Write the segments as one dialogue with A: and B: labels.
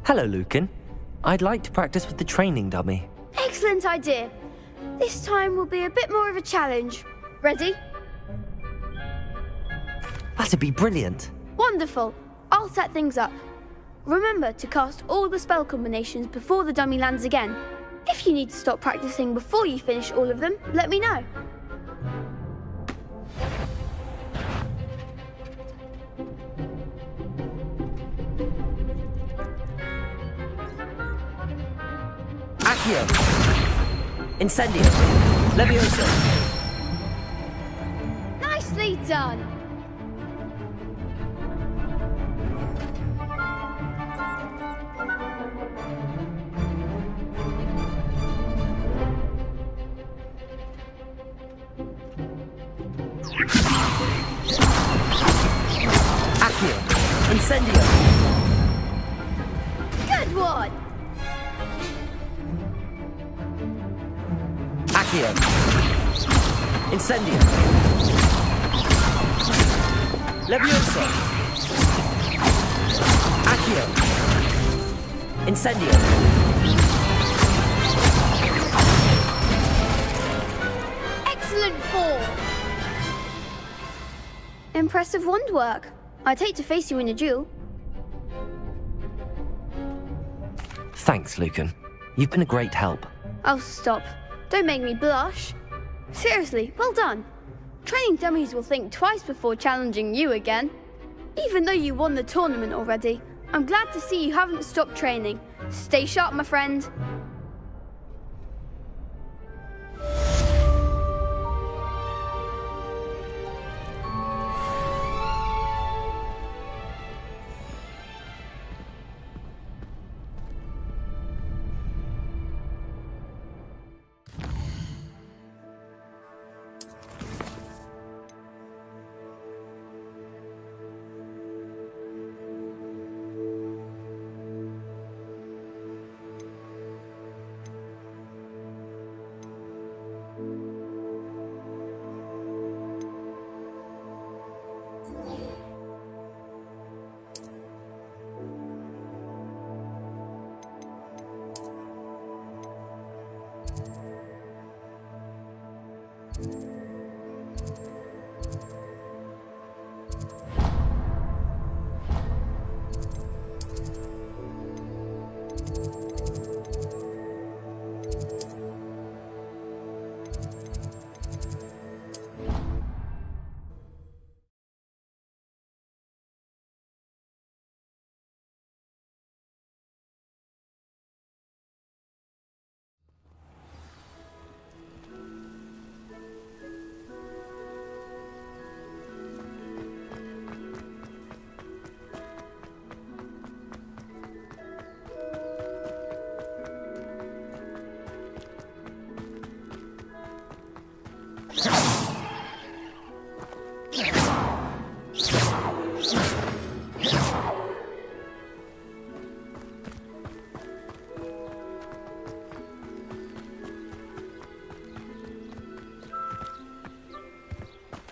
A: Hello, Lucan. I'd like to practice with the training dummy.
B: Excellent idea. This time will be a bit more of a challenge. Ready?
A: That'd be brilliant.
B: Wonderful. I'll set things up. Remember to cast all the spell combinations before the dummy lands again. If you need to stop practicing before you finish all of them, let me know.
A: Accio! Incendio! Levioso!
B: Nicely done!
A: Accio! Incendio!
B: Good one!
A: Accio! Incendio! Levioso! Accio! Incendio!
B: Excellent fall! Impressive wand work. I'd hate to face you in a duel.
A: Thanks, Lucan. You've been a great help.
B: Oh, stop. Don't make me blush. Seriously, well done. Training dummies will think twice before challenging you again. Even though you won the tournament already, I'm glad to see you haven't stopped training. Stay sharp, my friend.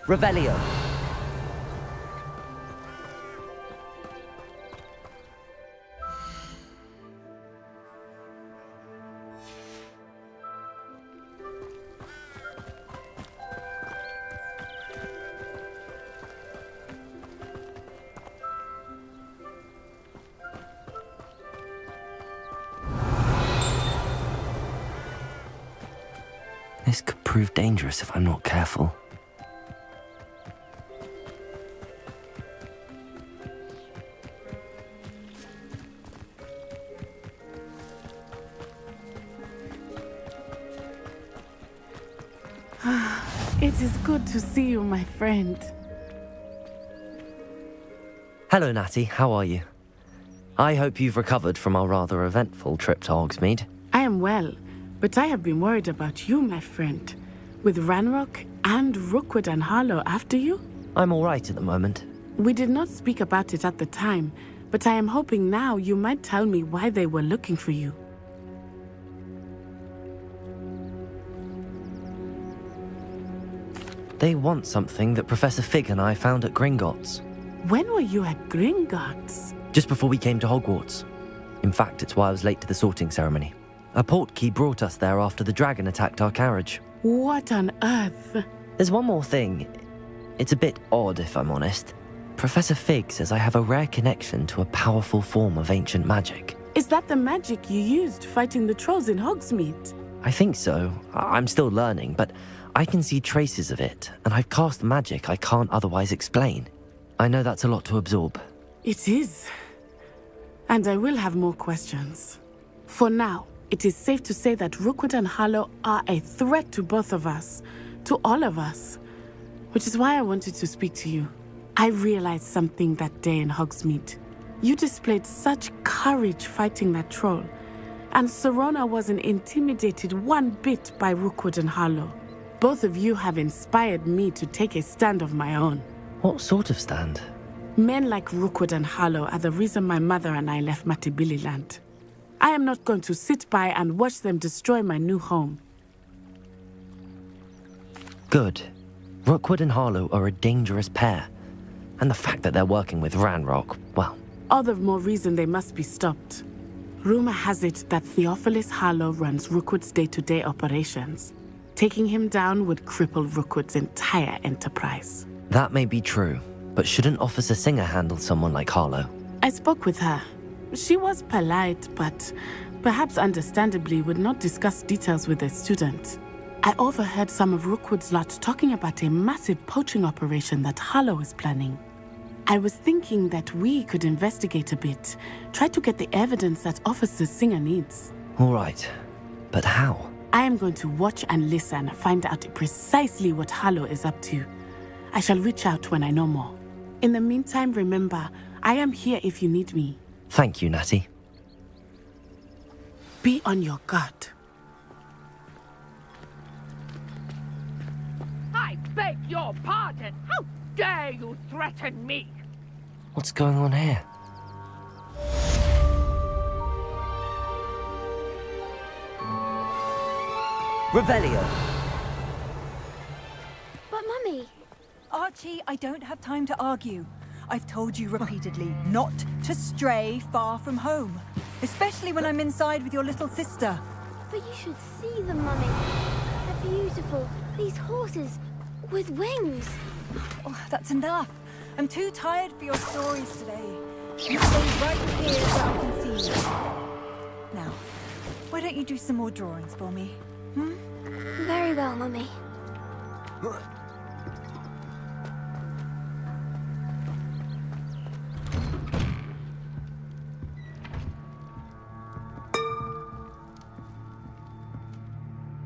A: Revelio. This could prove dangerous if I'm not careful.
C: It is good to see you, my friend.
A: Hello, Natty. How are you? I hope you've recovered from our rather eventful trip to Hogsmeade.
C: I am well, but I have been worried about you, my friend. With Ranrock and Rookwood and Harlow after you?
A: I'm all right at the moment.
C: We did not speak about it at the time, but I am hoping now you might tell me why they were looking for you.
A: They want something that Professor Fig and I found at Gringotts.
C: When were you at Gringotts?
A: Just before we came to Hogwarts. In fact, it's why I was late to the sorting ceremony. A portkey brought us there after the dragon attacked our carriage.
C: What on earth?
A: There's one more thing. It's a bit odd, if I'm honest. Professor Fig says I have a rare connection to a powerful form of ancient magic.
C: Is that the magic you used fighting the trolls in Hogsmeade?
A: I think so. I'm still learning, but I can see traces of it, and I've cast magic I can't otherwise explain. I know that's a lot to absorb.
C: It is. And I will have more questions. For now, it is safe to say that Rookwood and Harlow are a threat to both of us, to all of us. Which is why I wanted to speak to you. I realized something that day in Hogsmeade. You displayed such courage fighting that troll, and Serona wasn't intimidated one bit by Rookwood and Harlow. Both of you have inspired me to take a stand of my own.
A: What sort of stand?
C: Men like Rookwood and Harlow are the reason my mother and I left Matibili land. I am not going to sit by and watch them destroy my new home.
A: Good. Rookwood and Harlow are a dangerous pair. And the fact that they're working with Ranrock, well...
C: All the more reason they must be stopped. Rumor has it that Theophilus Harlow runs Rookwood's day-to-day operations. Taking him down would cripple Rookwood's entire enterprise.
A: That may be true, but shouldn't Officer Singer handle someone like Harlow?
C: I spoke with her. She was polite, but perhaps understandably would not discuss details with a student. I overheard some of Rookwood's lot talking about a massive poaching operation that Harlow is planning. I was thinking that we could investigate a bit, try to get the evidence that Officer Singer needs.
A: All right, but how?
C: I am going to watch and listen, find out precisely what Harlow is up to. I shall reach out when I know more. In the meantime, remember, I am here if you need me.
A: Thank you, Natty.
C: Be on your guard.
D: I beg your pardon. How dare you threaten me?
A: What's going on here? Revelio!
B: But Mummy,
E: Archie, I don't have time to argue. I've told you repeatedly not to stray far from home, especially when I'm inside with your little sister.
B: but you should see them, Mummy. They're beautiful. These horses with wings.
E: Oh, that's enough. I'm too tired for your stories today. You stay right here where I can see you. Now, why don't you do some more drawings for me? Hmm?
B: Very well, Mummy.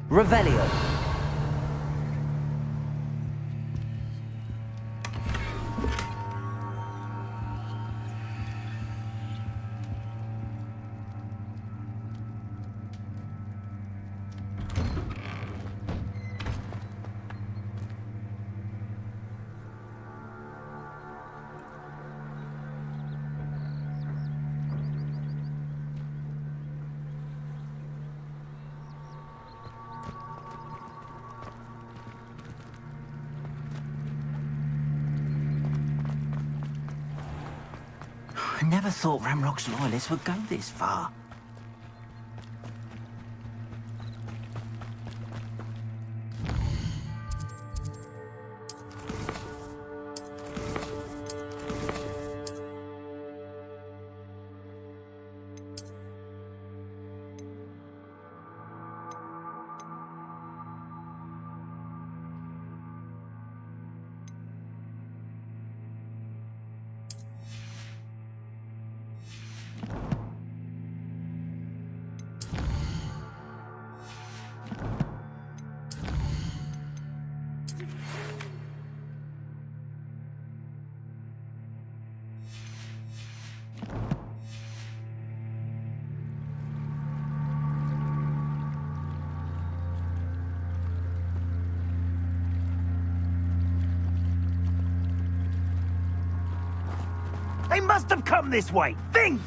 A: Revelio!
F: I never thought Ramrock's loyalists would go this far.
G: They must have come this way! Think!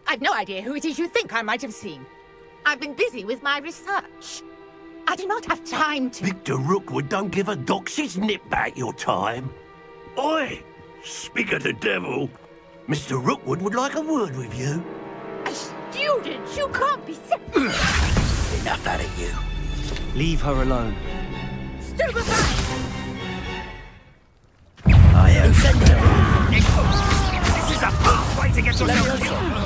D: I've no idea who it is you think I might have seen. I've been busy with my research. I do not have time to...
G: Victor Rookwood don't give a doxy's nip back your time. Oi! Speak of the devil. Mr. Rookwood would like a word with you.
D: A student? You can't be
G: Enough out of you.
A: Leave her alone.
D: stupefied!
G: I owe This is a fast way to get yourself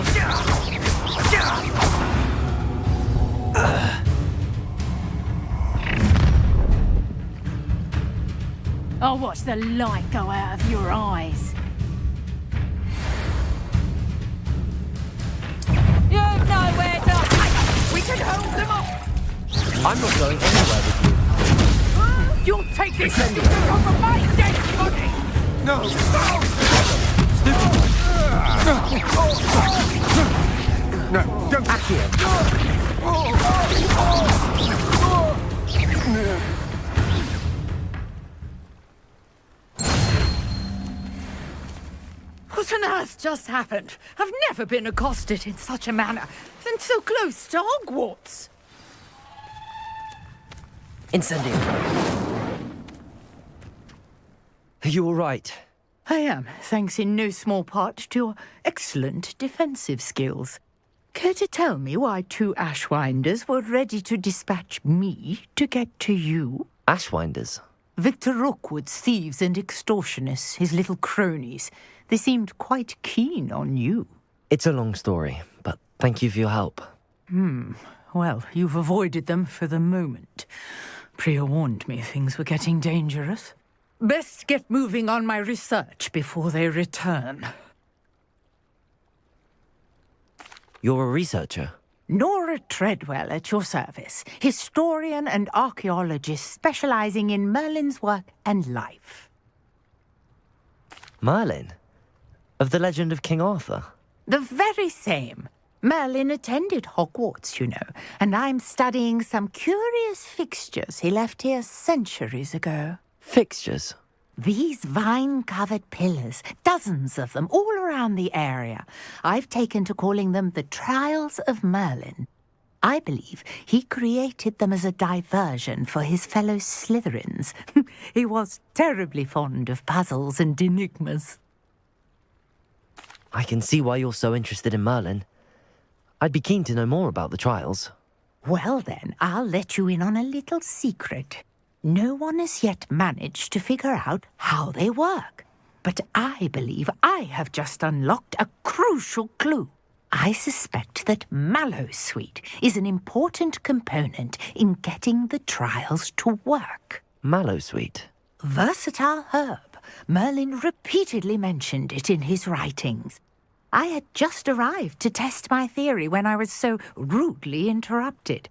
H: I'll watch the light go out of your eyes.
D: You've nowhere to hide! We can hold them off!
A: I'm not going anywhere with you.
D: You'll take this off of my dead body!
G: No! No, don't back here.
D: What on earth just happened? I've never been accosted in such a manner, and so close to Hogwarts.
A: Incendio. Are you all right?
D: I am, thanks in no small part to your excellent defensive skills. Care to tell me why two Ashwinders were ready to dispatch me to get to you?
A: Ashwinders?
D: Victor Rookwood's thieves and extortionists, his little cronies. They seemed quite keen on you.
A: It's a long story, but thank you for your help.
D: Well, you've avoided them for the moment. Priya warned me things were getting dangerous. Best get moving on my research before they return.
A: You're a researcher?
D: Nora Treadwell at your service, historian and archaeologist specializing in Merlin's work and life.
A: Merlin? Of the legend of King Arthur?
D: The very same. Merlin attended Hogwarts, you know, and I'm studying some curious fixtures he left here centuries ago.
A: Fixtures?
D: These vine-covered pillars, dozens of them, all around the area. I've taken to calling them the Trials of Merlin. I believe he created them as a diversion for his fellow Slytherins. He was terribly fond of puzzles and enigmas.
A: I can see why you're so interested in Merlin. I'd be keen to know more about the trials.
D: Well then, I'll let you in on a little secret. No one has yet managed to figure out how they work. But I believe I have just unlocked a crucial clue. I suspect that Mallowsweet is an important component in getting the trials to work.
A: Mallowsweet?
D: Versatile herb. Merlin repeatedly mentioned it in his writings. I had just arrived to test my theory when I was so rudely interrupted.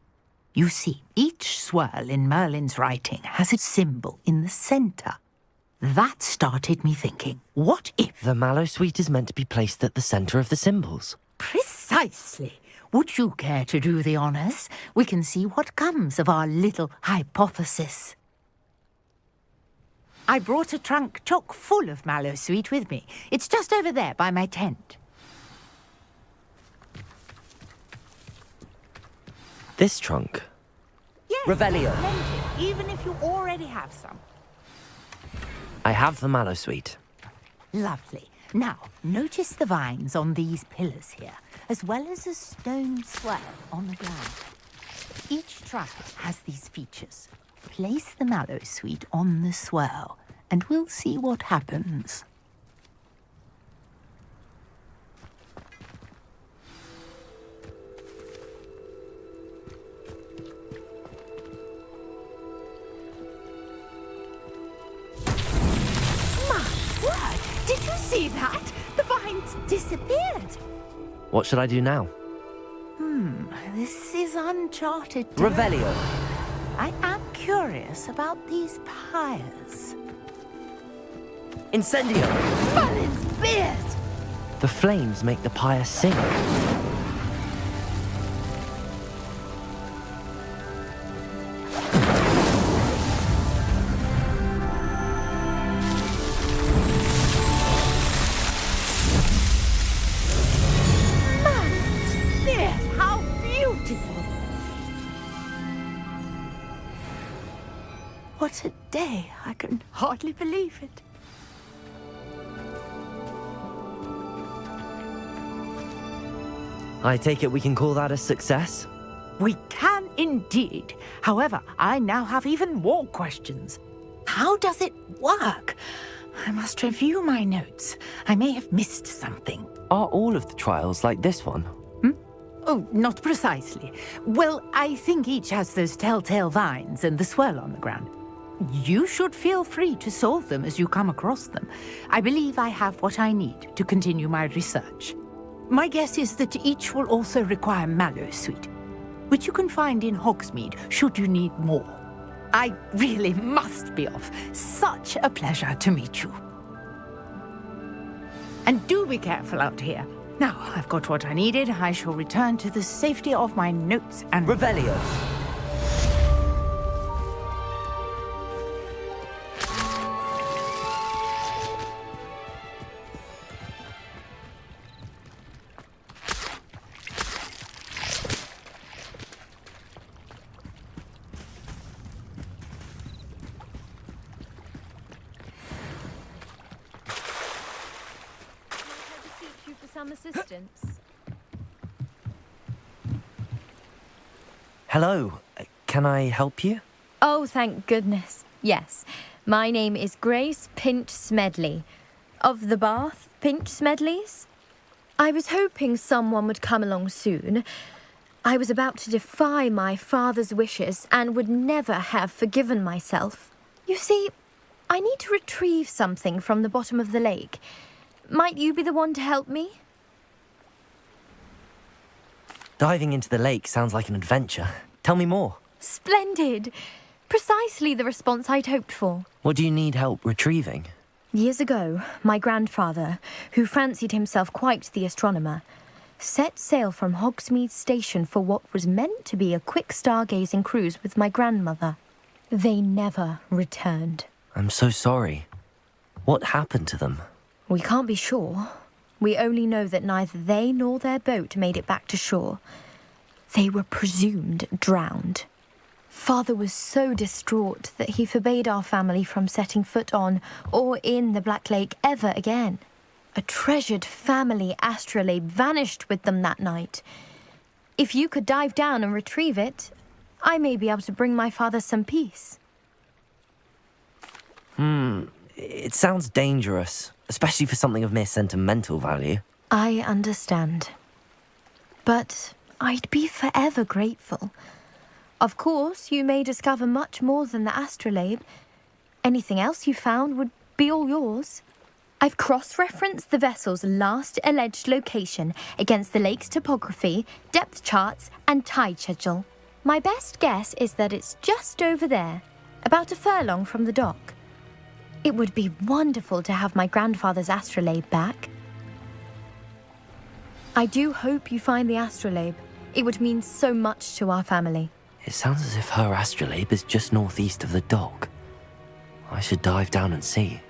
D: You see, each swirl in Merlin's writing has a symbol in the centre. That started me thinking, what if...
A: The Mallowsweet is meant to be placed at the centre of the symbols.
D: Precisely. Would you care to do the honours? We can see what comes of our little hypothesis. I brought a trunk chock full of Mallowsweet with me. It's just over there by my tent.
A: This trunk?
D: Yes,
A: Revelio.
D: plenty, even if you already have some.
A: I have the Mallowsweet.
D: Lovely. Now, notice the vines on these pillars here, as well as a stone swirl on the ground. Each trunk has these features. Place the Mallowsweet on the swirl, and we'll see what happens. Did you see that? The vines disappeared.
A: What should I do now?
D: This is uncharted territory.
A: Revelio.
D: I am curious about these pyres.
A: Incendio.
D: Merlin's beard!
A: The flames make the pyre sink.
D: Merlin's beard! How beautiful! What a day! I can hardly believe it.
A: I take it we can call that a success?
D: We can indeed. However, I now have even more questions. How does it work? I must review my notes. I may have missed something.
A: Are all of the trials like this one?
D: Oh, not precisely. Well, I think each has those telltale vines and the swirl on the ground. You should feel free to solve them as you come across them. I believe I have what I need to continue my research. My guess is that each will also require Mallowsweet, which you can find in Hogsmeade should you need more. I really must be off. Such a pleasure to meet you. And do be careful out here. Now I've got what I needed, I shall return to the safety of my notes and...
A: Revelio.
I: Assistance.
A: Hello. Can I help you?
I: Oh, thank goodness. Yes. My name is Grace Pinch Smedley. Of the Bath Pinch Smedleys. I was hoping someone would come along soon. I was about to defy my father's wishes and would never have forgiven myself. You see, I need to retrieve something from the bottom of the lake. Might you be the one to help me?
A: Diving into the lake sounds like an adventure. Tell me more.
I: Splendid. Precisely the response I'd hoped for.
A: What do you need help retrieving?
I: Years ago, my grandfather, who fancied himself quite the astronomer, set sail from Hogsmeade Station for what was meant to be a quick stargazing cruise with my grandmother. They never returned.
A: I'm so sorry. What happened to them?
I: We can't be sure. We only know that neither they nor their boat made it back to shore. They were presumed drowned. Father was so distraught that he forbade our family from setting foot on or in the Black Lake ever again. A treasured family astrolabe vanished with them that night. If you could dive down and retrieve it, I may be able to bring my father some peace.
A: It sounds dangerous, especially for something of mere sentimental value.
I: I understand. But I'd be forever grateful. Of course, you may discover much more than the astrolabe. Anything else you found would be all yours. I've cross-referenced the vessel's last alleged location against the lake's topography, depth charts, and tide schedule. My best guess is that it's just over there, about a furlong from the dock. It would be wonderful to have my grandfather's astrolabe back. I do hope you find the astrolabe. It would mean so much to our family.
A: It sounds as if her astrolabe is just northeast of the dock. I should dive down and see.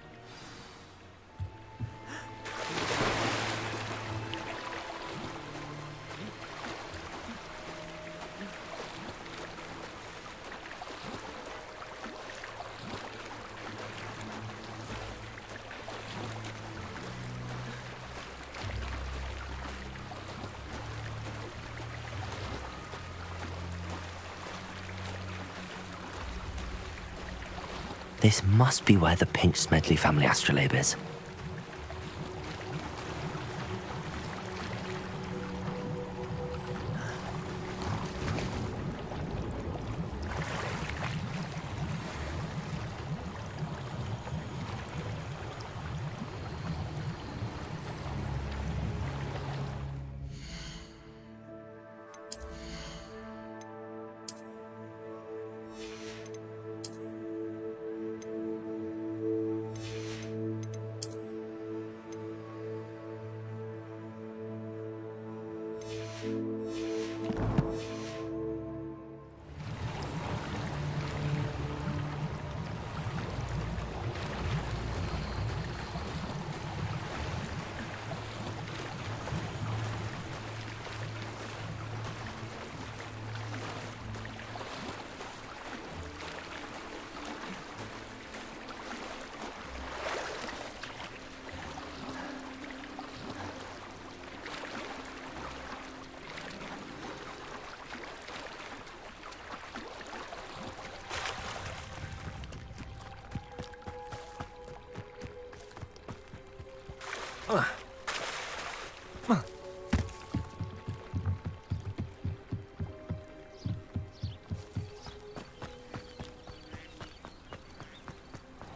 A: This must be where the Pinch Smedley family astrolabe is.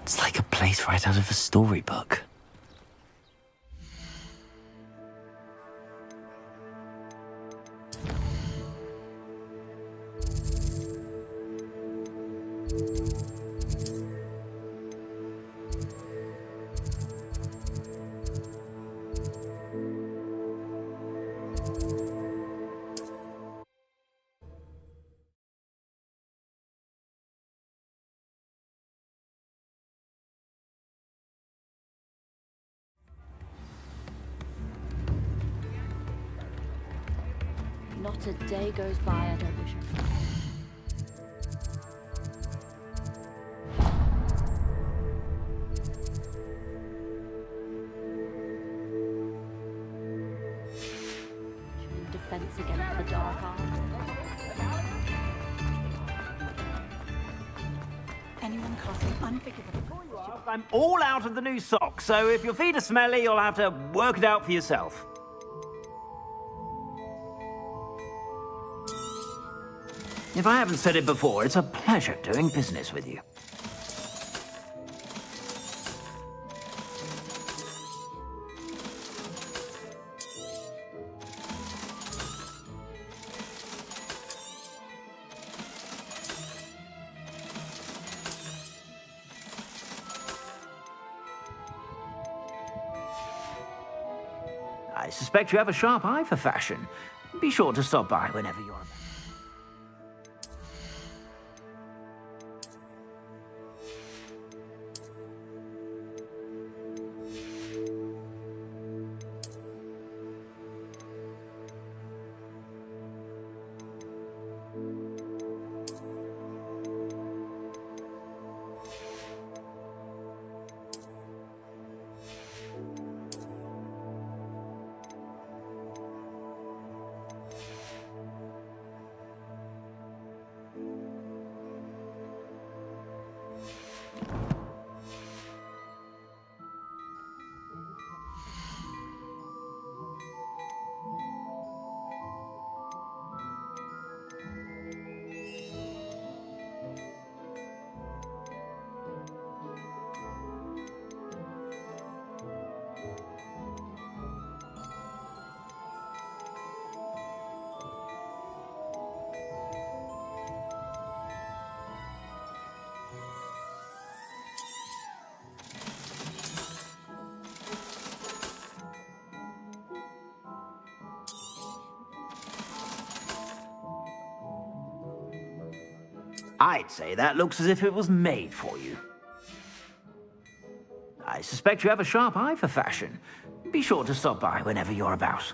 A: It's like a place right out of a storybook.
J: Not a day goes by I don't wish I could. In defense against the dark art.
E: Anyone casting unforgivable.
F: I'm all out of the new socks, so if your feet are smelly, you'll have to work it out for yourself. If I haven't said it before, it's a pleasure doing business with you. I suspect you have a sharp eye for fashion. Be sure to stop by whenever you're about. I'd say that looks as if it was made for you. I suspect you have a sharp eye for fashion. Be sure to stop by whenever you're about.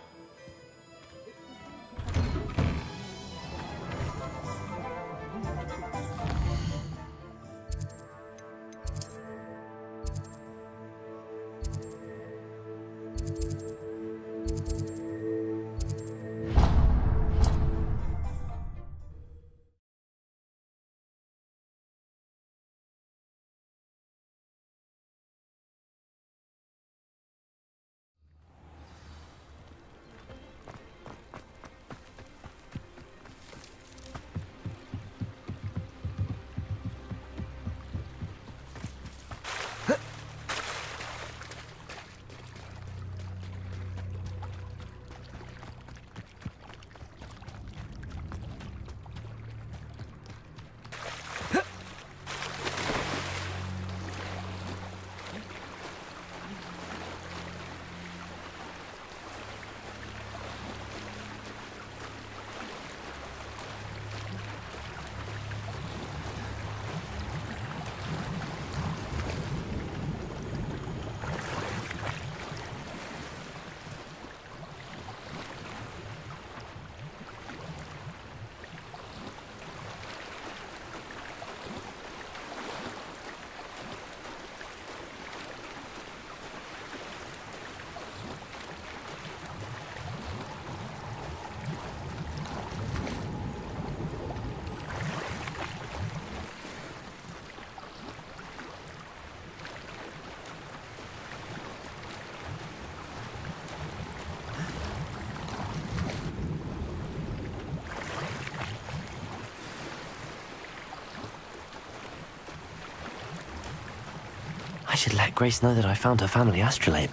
A: I should let Grace know that I found her family astrolabe.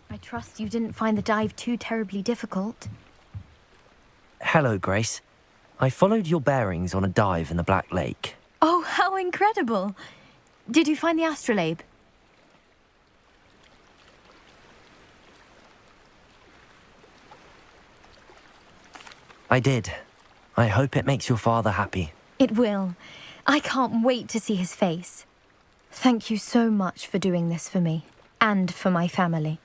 I: I trust you didn't find the dive too terribly difficult.
A: Hello, Grace. I followed your bearings on a dive in the Black Lake.
I: Oh, how incredible! Did you find the astrolabe?
A: I did. I hope it makes your father happy.
I: It will. I can't wait to see his face. Thank you so much for doing this for me, and for my family.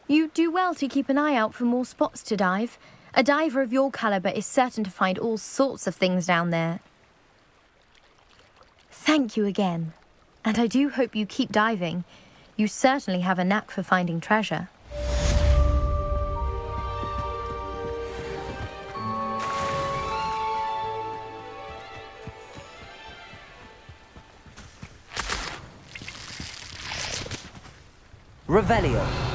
I: You do well to keep an eye out for more spots to dive. A diver of your caliber is certain to find all sorts of things down there. Thank you again. And I do hope you keep diving. You certainly have a knack for finding treasure.
A: Revelio.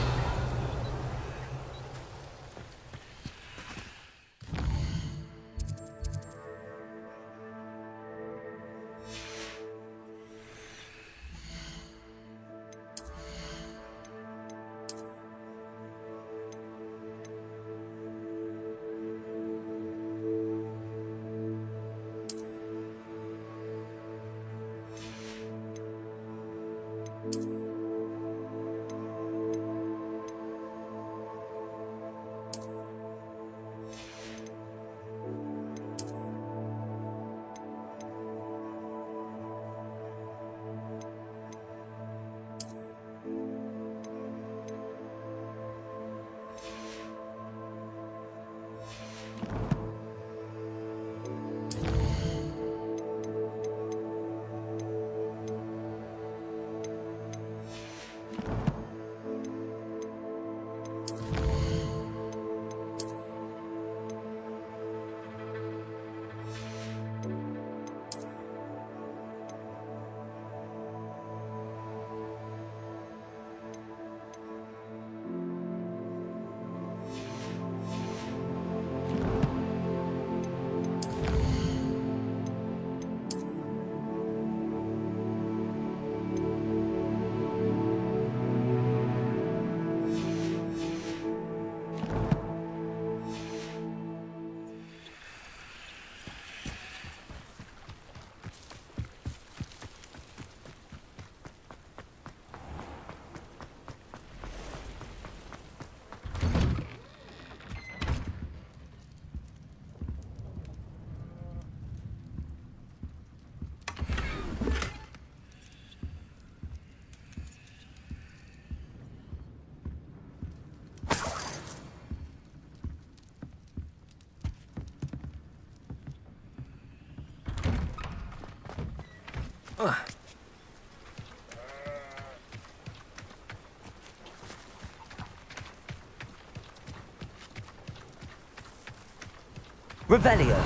A: Revelio.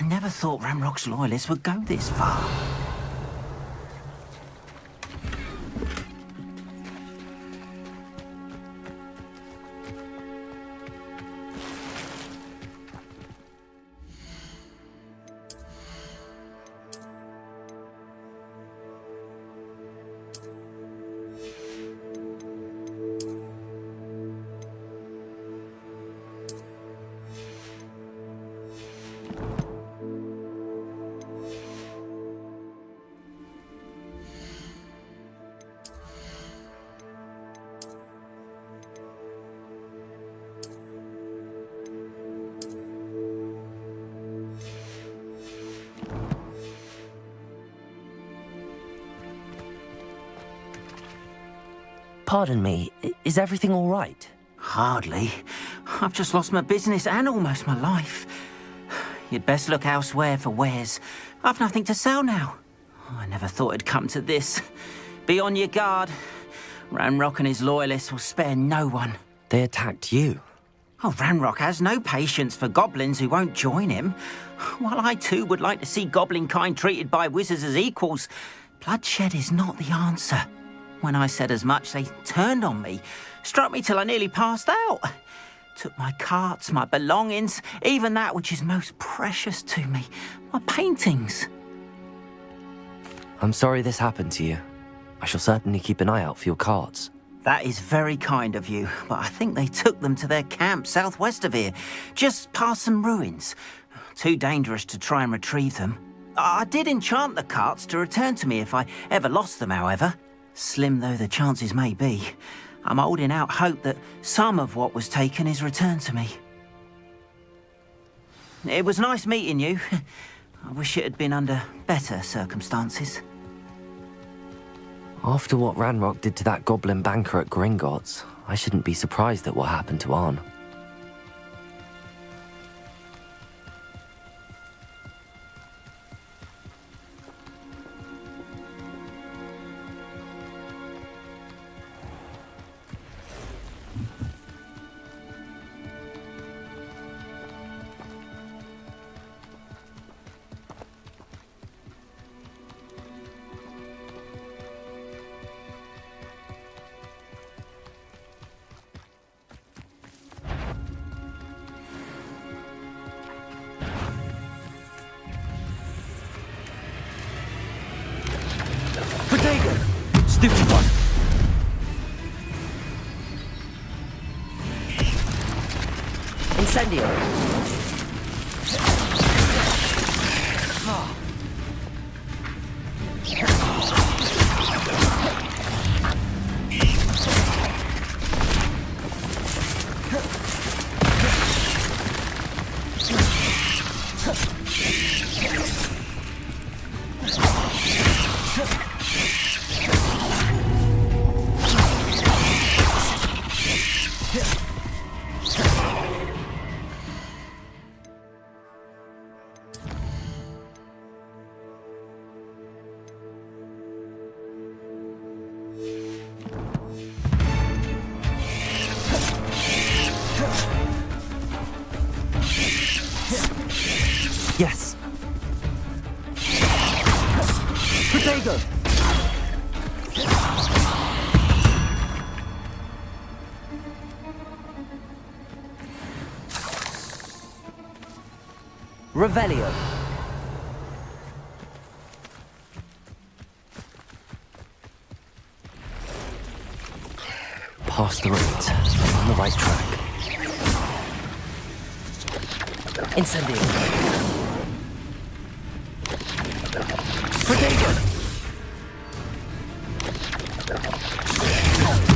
F: I never thought Ramrock's loyalists would go this far.
A: Pardon me, is everything all right?
F: Hardly. I've just lost my business and almost my life. You'd best look elsewhere for wares. I've nothing to sell now. I never thought it'd come to this. Be on your guard. Ranrock and his loyalists will spare no one.
A: They attacked you.
F: Oh, Ranrock has no patience for goblins who won't join him. While I too would like to see goblin kind treated by wizards as equals, bloodshed is not the answer. When I said as much, they turned on me, struck me till I nearly passed out. Took my carts, my belongings, even that which is most precious to me, my paintings.
A: I'm sorry this happened to you. I shall certainly keep an eye out for your carts.
F: That is very kind of you, but I think they took them to their camp southwest of here, just past some ruins. Too dangerous to try and retrieve them. I did enchant the carts to return to me if I ever lost them, however. Slim though the chances may be, I'm holding out hope that some of what was taken is returned to me. It was nice meeting you. I wish it had been under better circumstances.
A: After what Ranrock did to that goblin banker at Gringotts, I shouldn't be surprised at what happened to Arn.
G: Stupid one!
A: Incendio! Yes. Protego! Revelio. Past the ruins. On the right track. Incendio. Protego!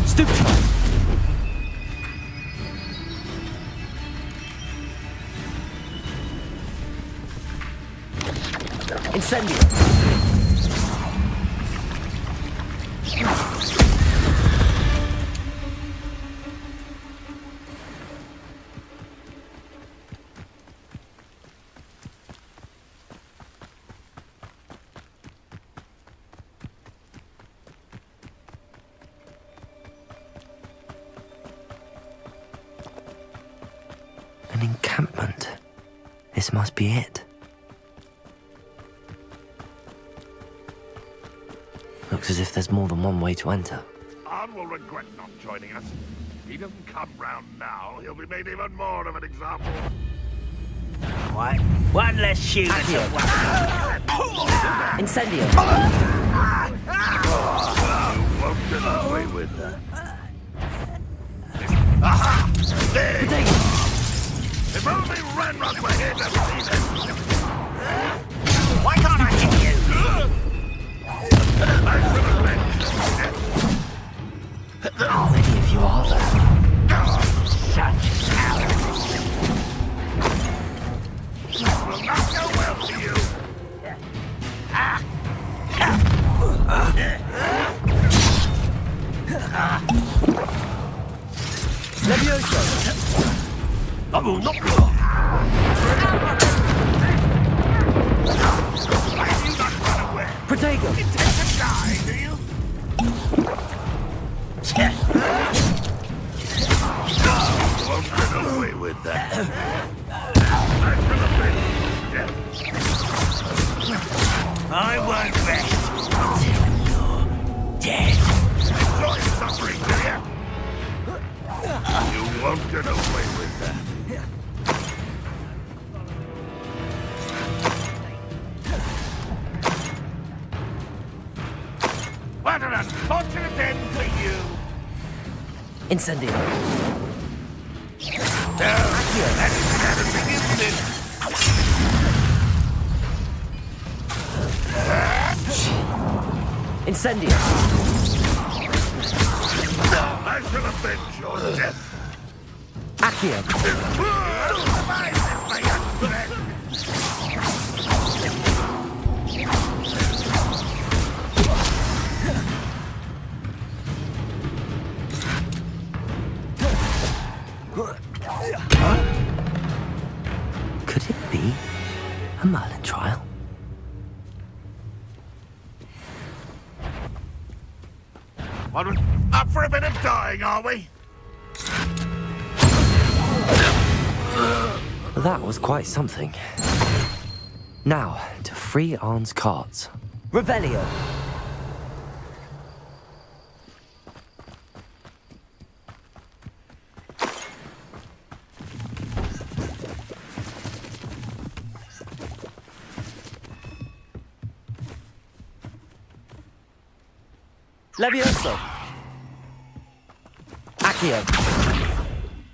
A: Stupefy! Incendio! An encampment. This must be it. Looks as if there's more than one way to enter.
K: Arn will regret not joining us. If he doesn't come round now, he'll be made even more of an example.
F: What? One less shoe.
A: Incendio!
K: You won't get away with that. Aha! There! If only Ranrock were here to see this!
F: Why can't I hit you?
K: I should have mentioned it.
A: How many of you are there?
F: Such cowards.
K: Will not go well for you.
G: I will not be.
A: Protego!
K: Intend to die, do you? Won't get away with that.
G: I won't rest until you're dead.
K: Enjoy suffering, do you? You won't get away with that. What an unfortunate end for you!
A: Incendio.
K: No, that is everything isn't it?
A: Incendio.
K: I shall avenge your death.
A: Accio.
K: My young friend.
A: Could it be a Merlin trial?
K: Well, up for a bit of dying, are we?
A: That was quite something. Now, to free Arn's cards. Revelio! Levioso! Accio!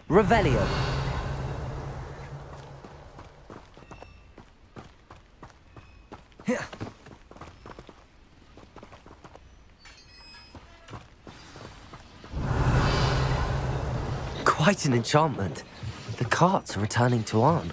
A: Revelio! Quite an enchantment. The carts are returning to Arn.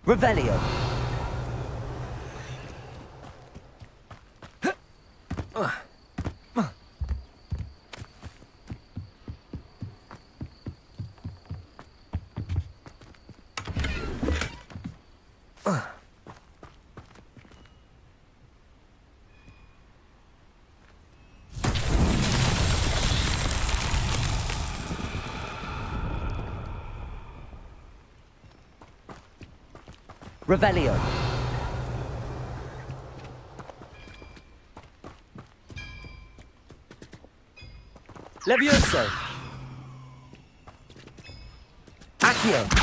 A: Revelio. Revelio. Levioso. Accio.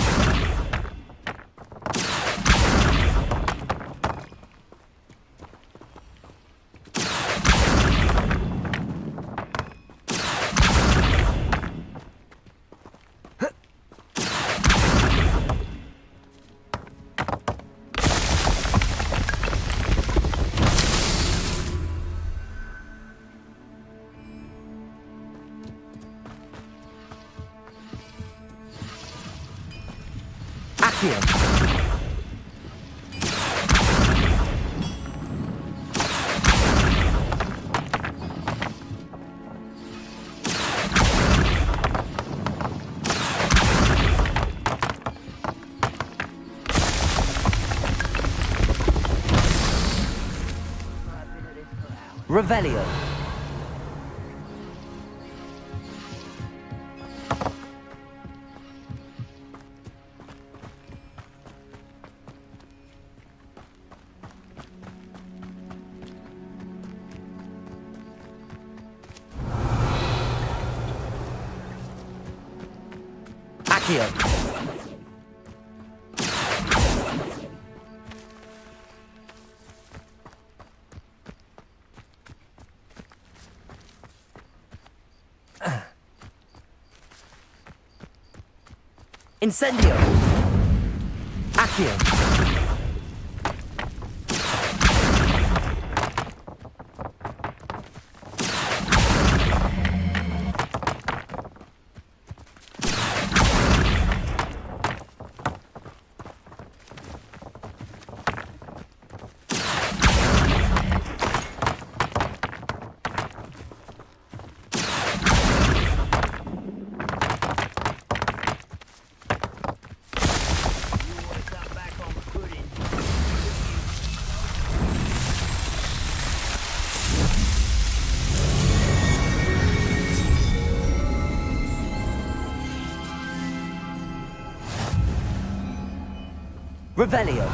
A: Revelio. Accio. Incendio! Accio! Revelio.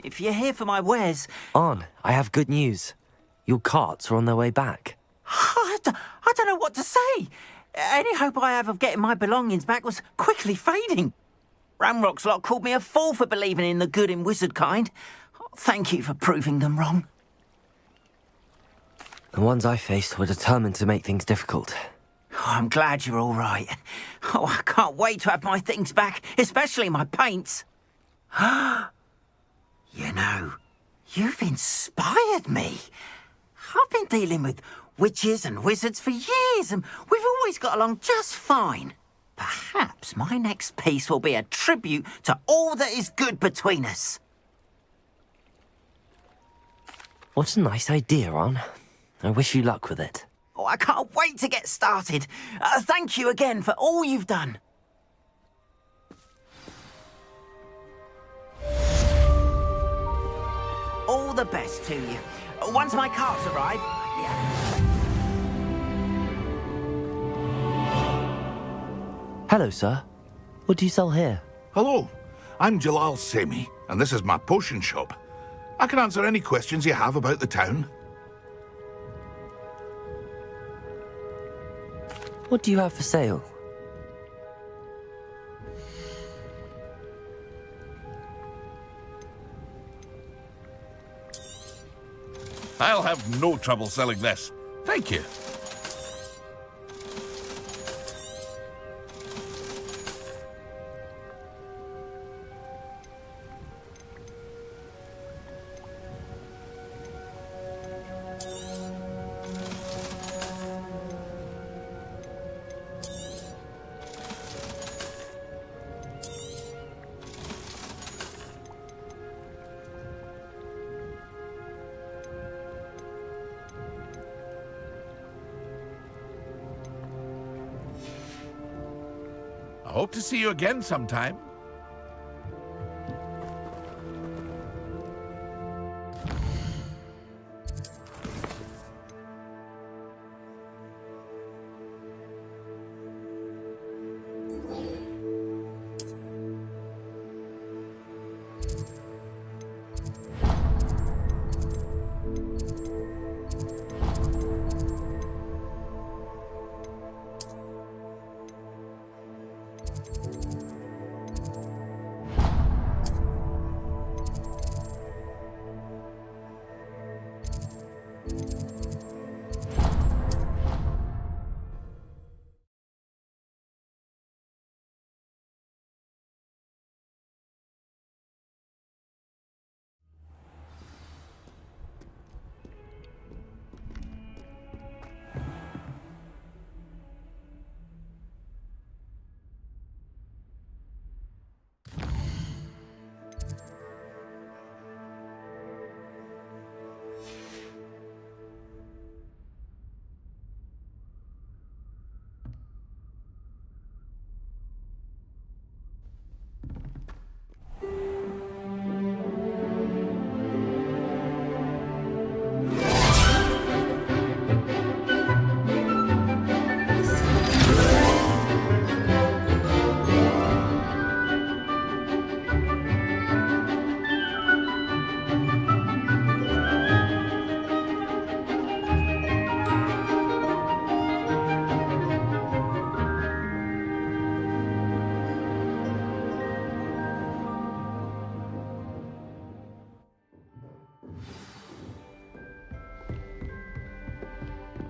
F: If you're here for my wares...
A: On, I have good news. Your carts are on their way back.
F: I don't know what to say. Any hope I have of getting my belongings back was quickly fading. Ramrock's lot called me a fool for believing in the good in wizard kind. Thank you for proving them wrong.
A: The ones I faced were determined to make things difficult.
F: Oh, I'm glad you're all right. Oh, I can't wait to have my things back, especially my paints. You know, you've inspired me. I've been dealing with witches and wizards for years, and we've always got along just fine. Perhaps my next piece will be a tribute to all that is good between us.
A: What a nice idea, On. I wish you luck with it.
F: Oh, I can't wait to get started. Thank you again for all you've done. All the best to you. Once my carts arrive...
A: Hello, sir. What do you sell here?
K: Hello, I'm Jalal Semi, and this is my potion shop. I can answer any questions you have about the town.
A: What do you have for sale?
K: I'll have no trouble selling this. Thank you. Hope to see you again sometime.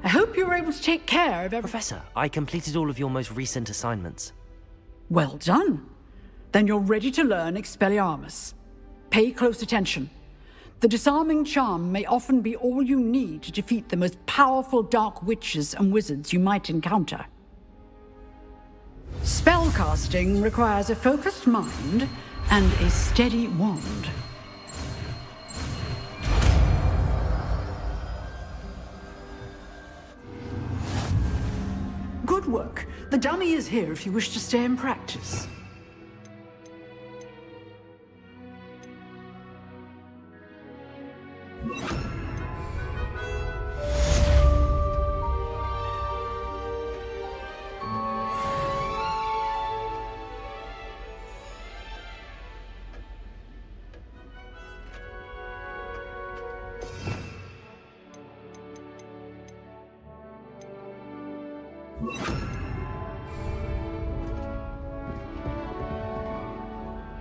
L: I hope you were able to take care of everything.
A: Professor, I completed all of your most recent assignments.
L: Well done. Then you're ready to learn Expelliarmus. Pay close attention. The disarming charm may often be all you need to defeat the most powerful dark witches and wizards you might encounter. Spellcasting requires a focused mind and a steady wand. Good work. The dummy is here if you wish to stay and practice.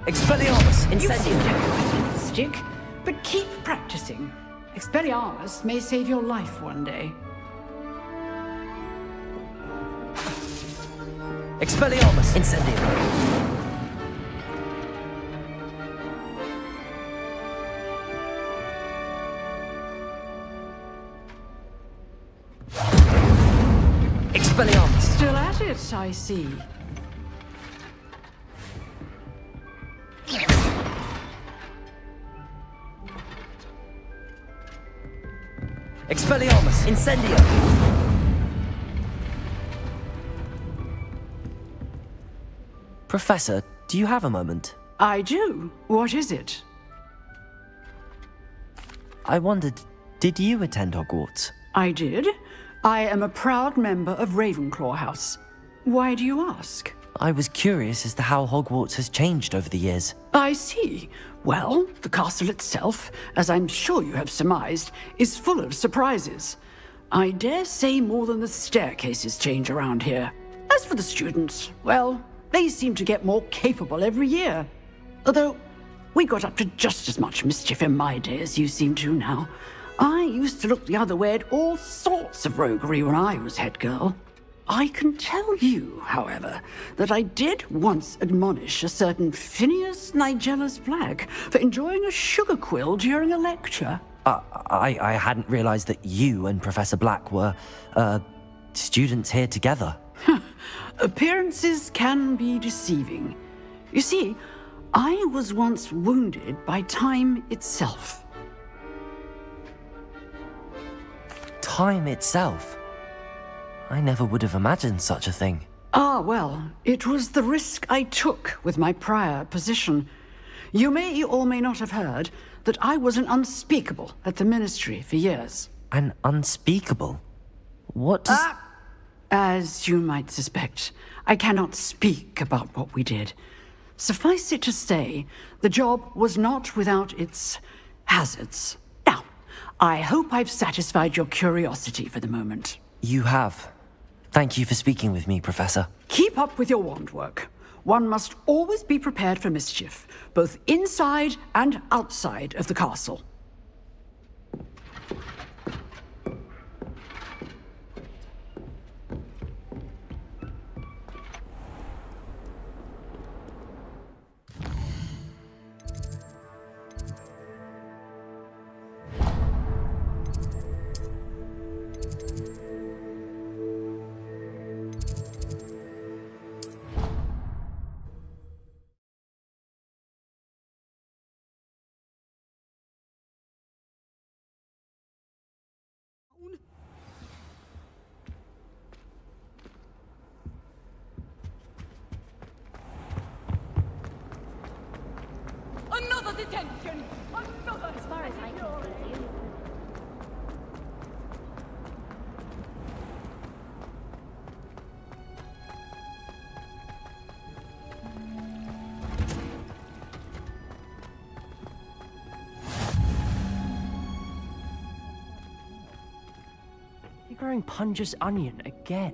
A: Expelliarmus!
L: You seem to
A: Incendium!
L: have a stick, but keep practicing. Expelliarmus may save your life one day.
A: Expelliarmus! Incendium! Expelliarmus!
L: Still at it, I see.
A: Expelliarmus! Incendio! Professor, do you have a moment?
L: I do. What is it?
A: I wondered, did you attend Hogwarts?
L: I did. I am a proud member of Ravenclaw House. Why do you ask?
A: I was curious as to how Hogwarts has changed over the years.
L: I see. Well, the castle itself, as I'm sure you have surmised, is full of surprises. I dare say more than the staircases change around here. As for the students, well, they seem to get more capable every year. Although, we got up to just as much mischief in my day as you seem to now. I used to look the other way at all sorts of roguery when I was head girl. I can tell you, however, that I did once admonish a certain Phineas Nigellus Black for enjoying a sugar quill during a lecture.
A: I hadn't realized that you and Professor Black were, students here together.
L: Appearances can be deceiving. You see, I was once wounded by time itself.
A: Time itself? I never would have imagined such a thing.
L: Ah, well, it was the risk I took with my prior position. You may or may not have heard that I was an unspeakable at the Ministry for years.
A: An unspeakable? What does...
L: As you might suspect, I cannot speak about what we did. Suffice it to say, the job was not without its hazards. Now, I hope I've satisfied your curiosity for the moment.
A: You have. Thank you for speaking with me, Professor.
L: Keep up with your wand work. One must always be prepared for mischief, both inside and outside of the castle.
H: Another detention! Another...
J: As far as I can see, you...
M: You're growing Punja's onion again.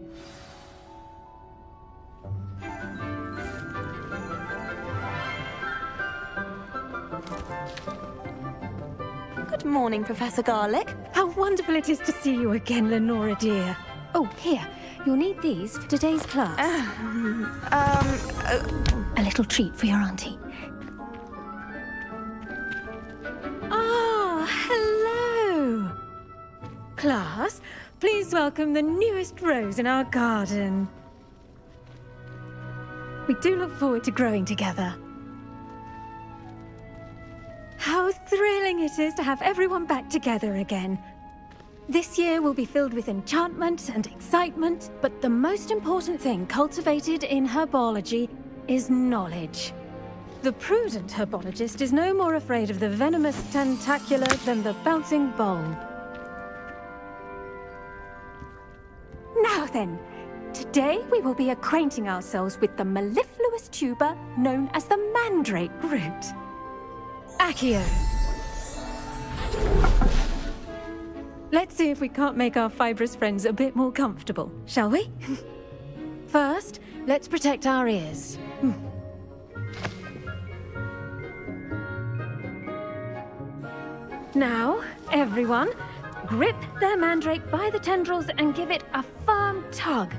N: Good morning, Professor Garlick.
I: How wonderful it is to see you again, Lenora dear. Oh, here. You'll need these for today's class. A little treat for your auntie. Ah, hello. Class, please welcome the newest rose in our garden. We do look forward to growing together. How thrilling it is to have everyone back together again. This year will be filled with enchantment and excitement, but the most important thing cultivated in herbology is knowledge. The prudent herbologist is no more afraid of the venomous tentacular than the bouncing bulb. Now then, today we will be acquainting ourselves with the mellifluous tuber known as the mandrake root. Accio. Let's see if we can't make our fibrous friends a bit more comfortable, shall we? First, let's protect our ears. Now, everyone, grip their mandrake by the tendrils and give it a firm tug.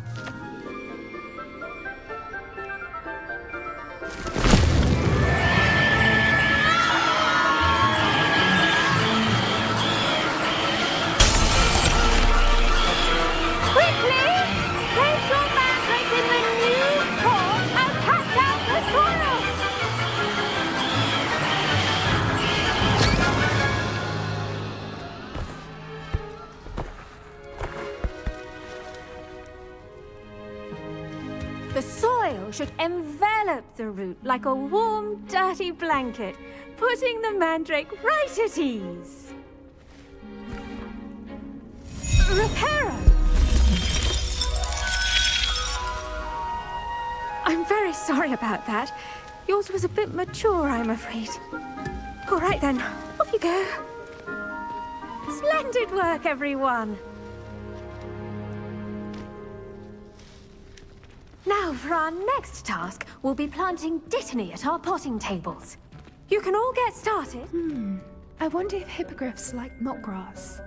I: The soil should envelop the root like a warm, dirty blanket, putting the mandrake right at ease. Reparo! I'm very sorry about that. Yours was a bit mature, I'm afraid. All right then, off you go. Splendid work, everyone. Now, for our next task, we'll be planting dittany at our potting tables. You can all get started.
O: I wonder if hippogriffs like knotgrass.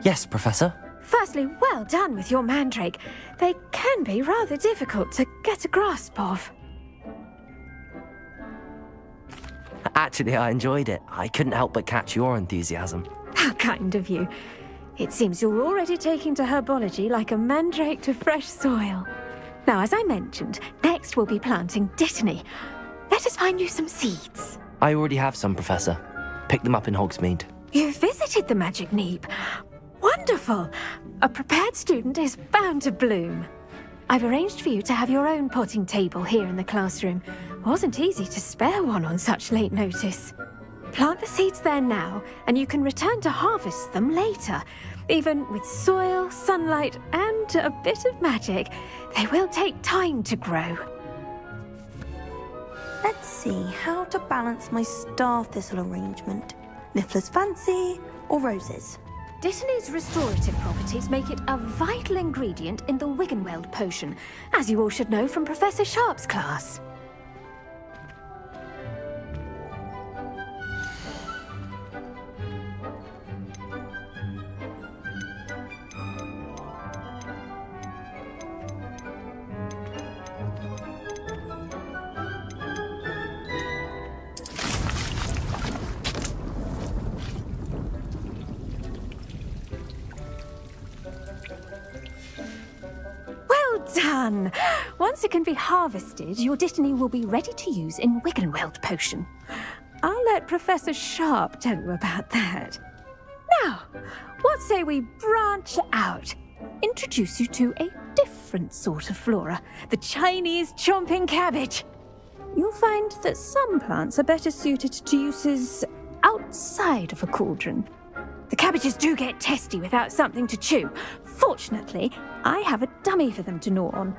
A: Yes, Professor.
I: Firstly, well done with your mandrake. They can be rather difficult to get a grasp of.
A: Actually, I enjoyed it. I couldn't help but catch your enthusiasm.
I: How kind of you. It seems you're already taking to herbology like a mandrake to fresh soil. Now, as I mentioned, next we'll be planting dittany. Let us find you some seeds.
A: I already have some, Professor. Picked them up in Hogsmeade.
I: You visited the Magic Neep.
P: Wonderful! A prepared student is bound to bloom. I've arranged for you to have your own potting table here in the classroom. Wasn't easy to spare one on such late notice. Plant the seeds there now, and you can return to harvest them later. Even with soil, sunlight, and a bit of magic, they will take time to grow.
N: Let's see how to balance my star thistle arrangement. Niffler's fancy or roses?
P: Dittany's restorative properties make it a vital ingredient in the Wiggenweld potion, as you all should know from Professor Sharp's class. Done! Once it can be harvested, your Dittany will be ready to use in Wiggenweld potion. I'll let Professor Sharp tell you about that. Now, what say we branch out? Introduce you to a different sort of flora, the Chinese chomping cabbage. You'll find that some plants are better suited to uses outside of a cauldron. The cabbages do get testy without something to chew. Fortunately, I have a dummy for them to gnaw on.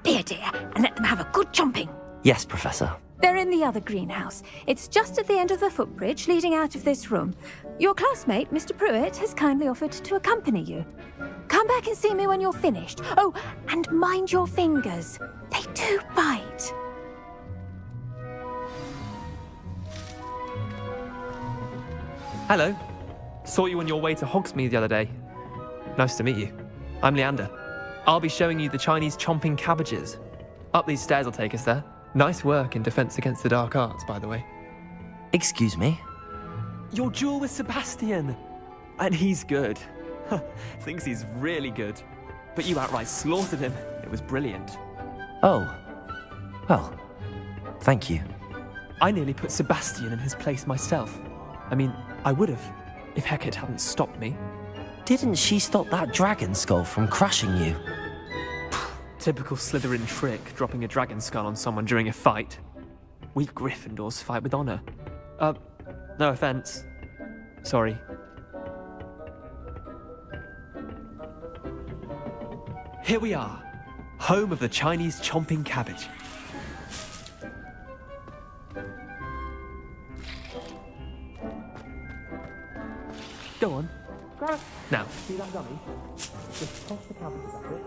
P: Be a dear and let them have a good chomping.
A: Yes, Professor.
P: They're in the other greenhouse. It's just at the end of the footbridge leading out of this room. Your classmate, Mr. Pruitt, has kindly offered to accompany you. Come back and see me when you're finished. Oh, and mind your fingers. They do bite.
Q: Hello. Saw you on your way to Hogsmeade the other day. Nice to meet you. I'm Leander. I'll be showing you the Chinese chomping cabbages. Up these stairs will take us there. Nice work in Defense Against the Dark Arts, by the way.
A: Excuse me?
Q: Your duel with Sebastian! And he's good. Thinks he's really good. But you outright slaughtered him. It was brilliant.
A: Oh. Well, thank you.
Q: I nearly put Sebastian in his place myself. I mean, I would have, if Hecate hadn't stopped me.
A: Didn't she stop that dragon skull from crushing you?
Q: Typical Slytherin trick, dropping a dragon skull on someone during a fight. We Gryffindors fight with honor. No offense. Sorry. Here we are, home of the Chinese chomping cabbage. Go on. Now, see that dummy? Just toss the cabbages at it.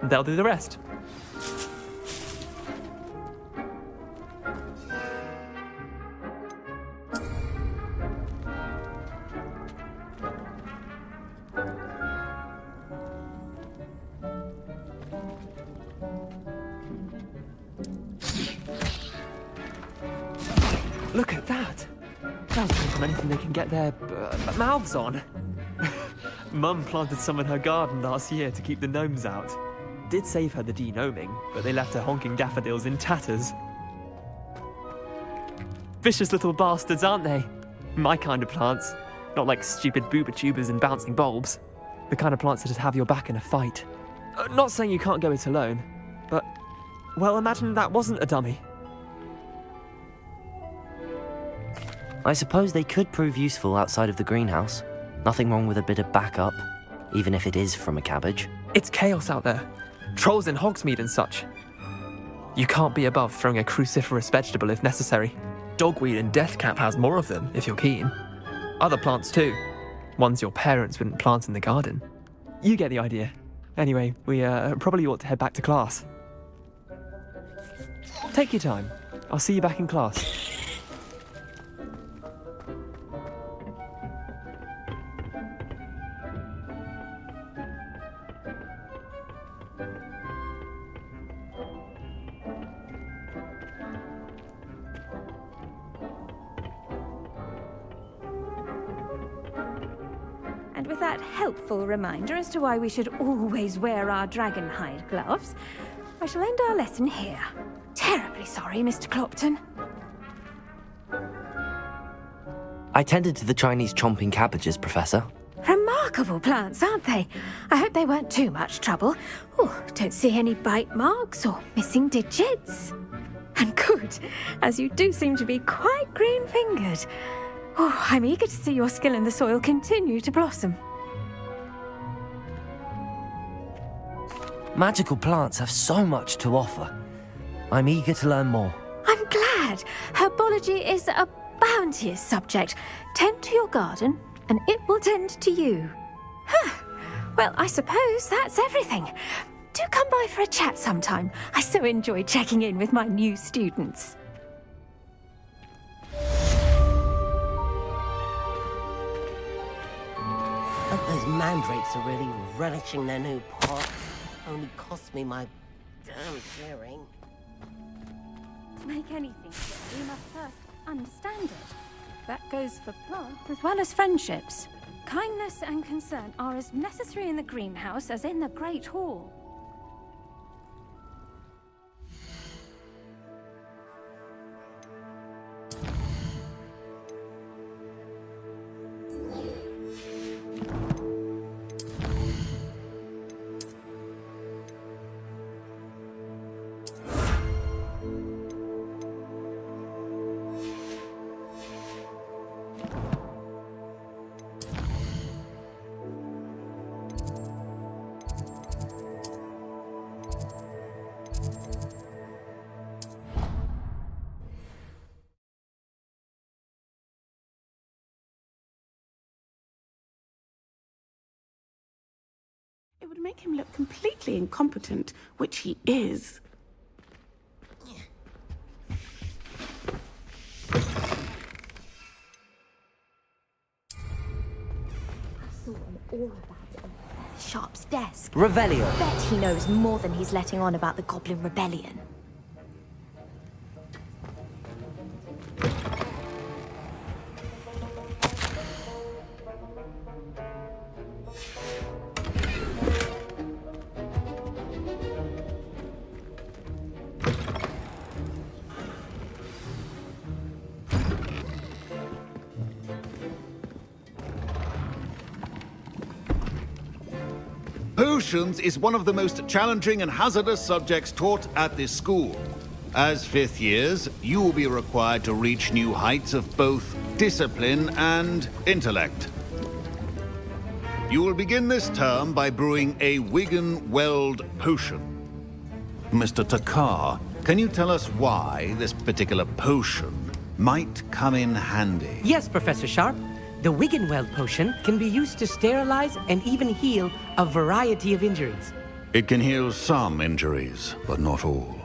Q: And they'll do the rest. Look at that! They'll drink on anything they can get their mouths on. Mum planted some in her garden last year to keep the gnomes out. Did save her the de-gnoming, but they left her honking daffodils in tatters. Vicious little bastards, aren't they? My kind of plants. Not like stupid booba tubers and bouncing bulbs. The kind of plants that'd have your back in a fight. Not saying you can't go it alone, but, well, imagine that wasn't a dummy.
A: I suppose they could prove useful outside of the greenhouse. Nothing wrong with a bit of backup, even if it is from a cabbage.
Q: It's chaos out there. Trolls in Hogsmeade and such. You can't be above throwing a cruciferous vegetable if necessary. Dogweed and deathcap has more of them, if you're keen. Other plants too. Ones your parents wouldn't plant in the garden. You get the idea. Anyway, we probably ought to head back to class. Take your time. I'll see you back in class.
P: And with that helpful reminder as to why we should always wear our dragon hide gloves, I shall end our lesson here. Terribly sorry, Mr. Clopton.
A: I tended to the Chinese chomping cabbages, Professor.
P: Remarkable! remarkable plants, aren't they? I hope they weren't too much trouble. Oh, don't see any bite marks or missing digits. And good, as you do seem to be quite green-fingered. Oh, I'm eager to see your skill in the soil continue to blossom.
A: Magical plants have so much to offer. I'm eager to learn more.
P: I'm glad. Herbology is a bounteous subject. Tend to your garden, and it will tend to you. Well, I suppose that's everything. Do come by for a chat sometime. I so enjoy checking in with my new students.
R: Those mandrakes are really relishing their new pots. Only cost me my damn hearing.
P: To make anything fit, we must first understand it. That goes for plants as well as friendships. Kindness and concern are as necessary in the greenhouse as in the Great Hall.
C: It would make him look completely incompetent, which he is.
I: Saw him all about it on Sharp's desk.
A: Revelio.
I: Bet he knows more than he's letting on about the Goblin Rebellion.
S: Potions is one of the most challenging and hazardous subjects taught at this school. As fifth years, you will be required to reach new heights of both discipline and intellect. You will begin this term by brewing a Wigan-Weld potion. Mr. Takar, can you tell us why this particular potion might come in handy?
T: Yes, Professor Sharp. The Wigan-Weld potion can be used to sterilize and even heal a variety of injuries.
S: It can heal some injuries, but not all.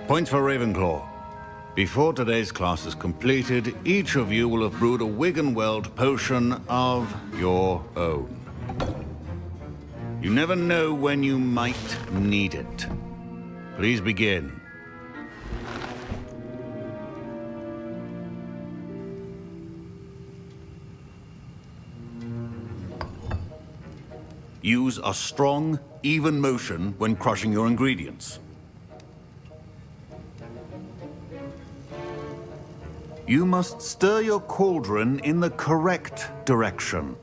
S: Points for Ravenclaw. Before today's class is completed, each of you will have brewed a Wigan-Weld potion of your own. You never know when you might need it. Please begin. Use a strong, even motion when crushing your ingredients. You must stir your cauldron in the correct direction.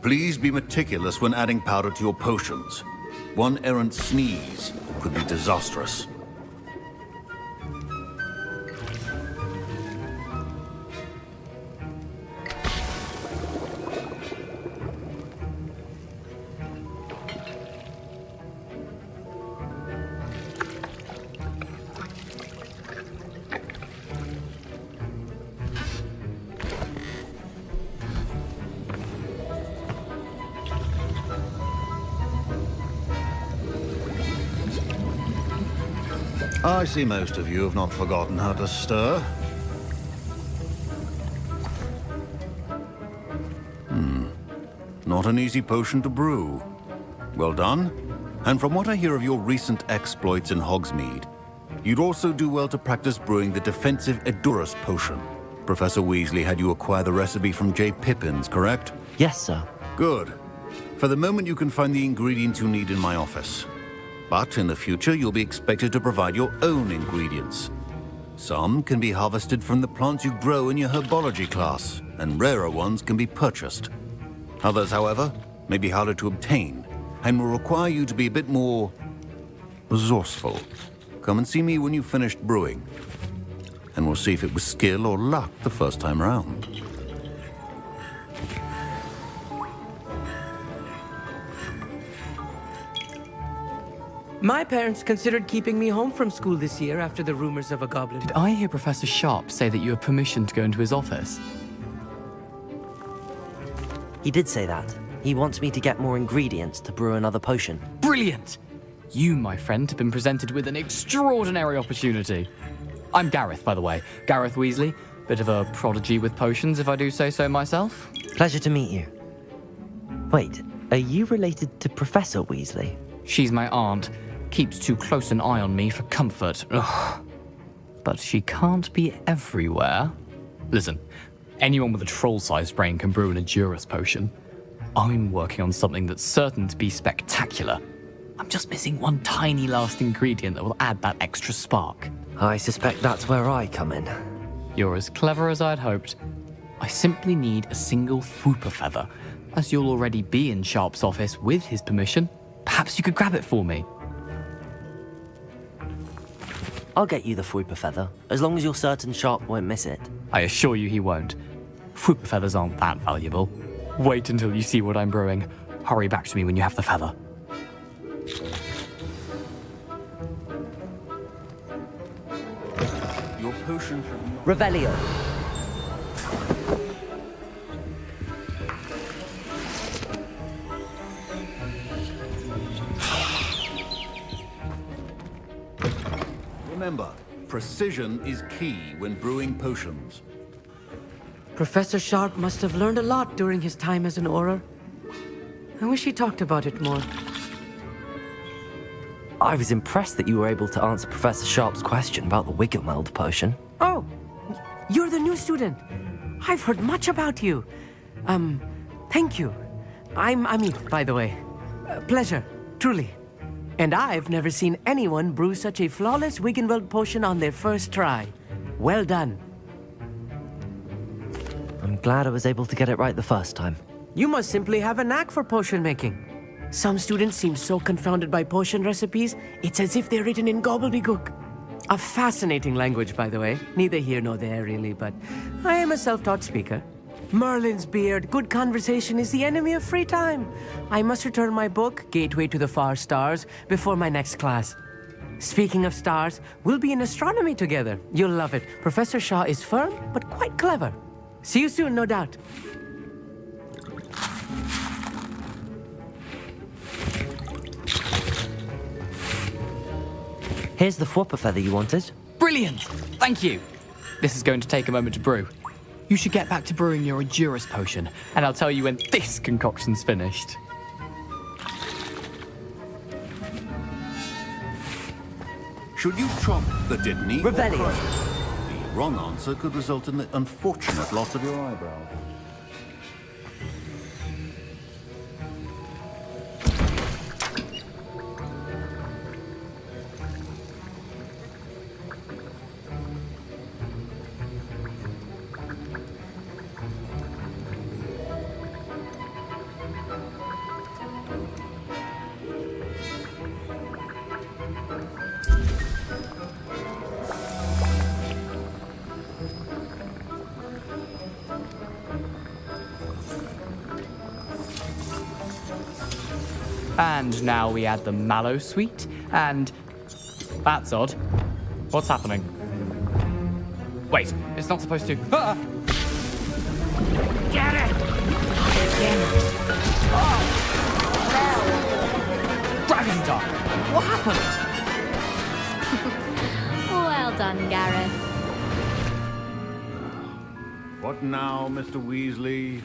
S: Please be meticulous when adding powder to your potions. One errant sneeze could be disastrous. I see most of you have not forgotten how to stir. Not an easy potion to brew. Well done. And from what I hear of your recent exploits in Hogsmeade, you'd also do well to practice brewing the defensive Edurus potion. Professor Weasley had you acquire the recipe from J. Pippins, correct?
A: Yes, sir.
S: Good. For the moment, you can find the ingredients you need in my office. But in the future, you'll be expected to provide your own ingredients. Some can be harvested from the plants you grow in your herbology class, and rarer ones can be purchased. Others, however, may be harder to obtain, and will require you to be a bit more resourceful. Come and see me when you've finished brewing, and we'll see if it was skill or luck the first time round.
T: My parents considered keeping me home from school this year after the rumors of a goblin.
Q: Did I hear Professor Sharp say that you have permission to go into his office?
A: He did say that. He wants me to get more ingredients to brew another potion.
Q: Brilliant! You, my friend, have been presented with an extraordinary opportunity. I'm Gareth, by the way. Gareth Weasley. Bit of a prodigy with potions, if I do say so myself.
A: Pleasure to meet you. Wait, are you related to Professor Weasley?
Q: She's my aunt. Keeps too close an eye on me for comfort. Ugh. But she can't be everywhere. Listen, anyone with a troll-sized brain can brew an Endurus potion. I'm working on something that's certain to be spectacular. I'm just missing one tiny last ingredient that will add that extra spark.
A: I suspect that's where I come in.
Q: You're as clever as I'd hoped. I simply need a single Fwooper feather. As you'll already be in Sharp's office with his permission, perhaps you could grab it for me.
A: I'll get you the Fwooper feather, as long as you're certain Sharp won't miss it.
Q: I assure you he won't. Fwooper feathers aren't that valuable. Wait until you see what I'm brewing. Hurry back to me when you have the feather.
S: Your potion should...
T: Revelio.
S: Remember, precision is key when brewing potions.
T: Professor Sharp must have learned a lot during his time as an Auror. I wish he talked about it more.
A: I was impressed that you were able to answer Professor Sharp's question about the Wiggenweld potion.
T: Oh, you're the new student. I've heard much about you. Thank you. I'm Amit, by the way. Pleasure, truly. And I've never seen anyone brew such a flawless Wiggenweld potion on their first try. Well done.
A: I'm glad I was able to get it right the first time.
T: You must simply have a knack for potion making. Some students seem so confounded by potion recipes, it's as if they're written in gobbledygook. A fascinating language, by the way. Neither here nor there, really, but I am a self-taught speaker. Merlin's beard, good conversation is the enemy of free time. I must return my book, Gateway to the Far Stars, before my next class. Speaking of stars, we'll be in astronomy together. You'll love it. Professor Shaw is firm, but quite clever. See you soon, no doubt.
A: Here's the Fwooper feather you wanted.
Q: Brilliant! Thank you. This is going to take a moment to brew. You should get back to brewing your Endurus potion, and I'll tell you when this concoction's finished.
S: Should you chop the Didney?
T: Revelio.
S: The wrong answer could result in the unfortunate loss of your eyebrow.
Q: And now we add the mallow sweet, and... That's odd. What's happening? Wait, it's not supposed to... Ah!
H: Get it!
Q: Dragon Dog! What happened?
I: Well done, Gareth.
S: What now, Mr. Weasley?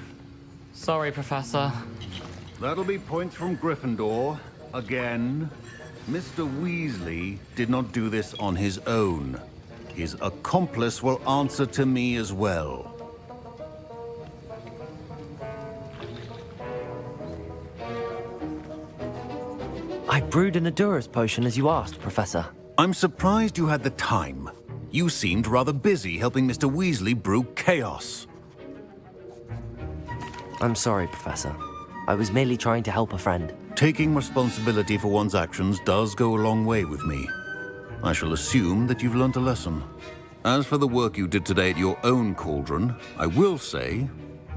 Q: Sorry, Professor.
S: That'll be points from Gryffindor. Again. Mr. Weasley did not do this on his own. His accomplice will answer to me as well.
A: I brewed an Adura's potion as you asked, Professor.
S: I'm surprised you had the time. You seemed rather busy helping Mr. Weasley brew chaos.
A: I'm sorry, Professor. I was merely trying to help a friend.
S: Taking responsibility for one's actions does go a long way with me. I shall assume that you've learnt a lesson. As for the work you did today at your own cauldron, I will say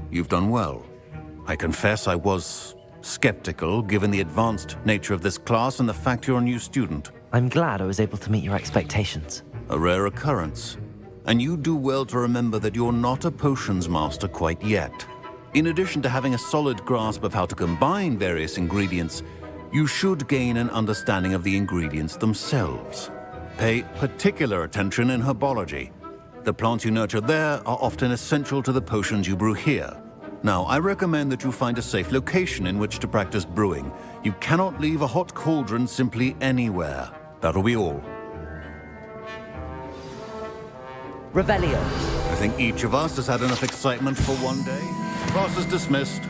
S: you've done well. I confess I was skeptical, given the advanced nature of this class and the fact you're a new student.
A: I'm glad I was able to meet your expectations.
S: A rare occurrence. And you do well to remember that you're not a potions master quite yet. In addition to having a solid grasp of how to combine various ingredients, you should gain an understanding of the ingredients themselves. Pay particular attention in herbology. The plants you nurture there are often essential to the potions you brew here. Now, I recommend that you find a safe location in which to practice brewing. You cannot leave a hot cauldron simply anywhere. That'll be all.
A: Revelio.
S: I think each of us has had enough excitement for one day. Class is dismissed.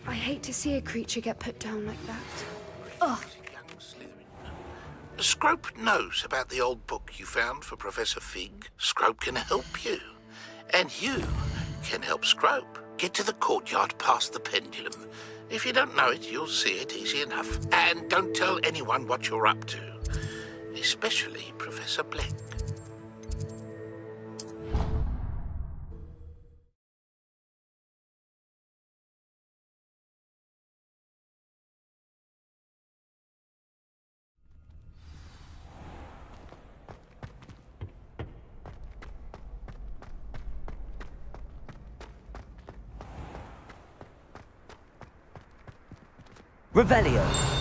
O: I hate to see a creature get put down like that.
B: Ugh.
K: Scrope knows about the old book you found for Professor Fig. Scrope can help you. And you can help Scrope. Get to the courtyard past the pendulum. If you don't know it, you'll see it easy enough. And don't tell anyone what you're up to. Especially Professor Black.
A: Revelio.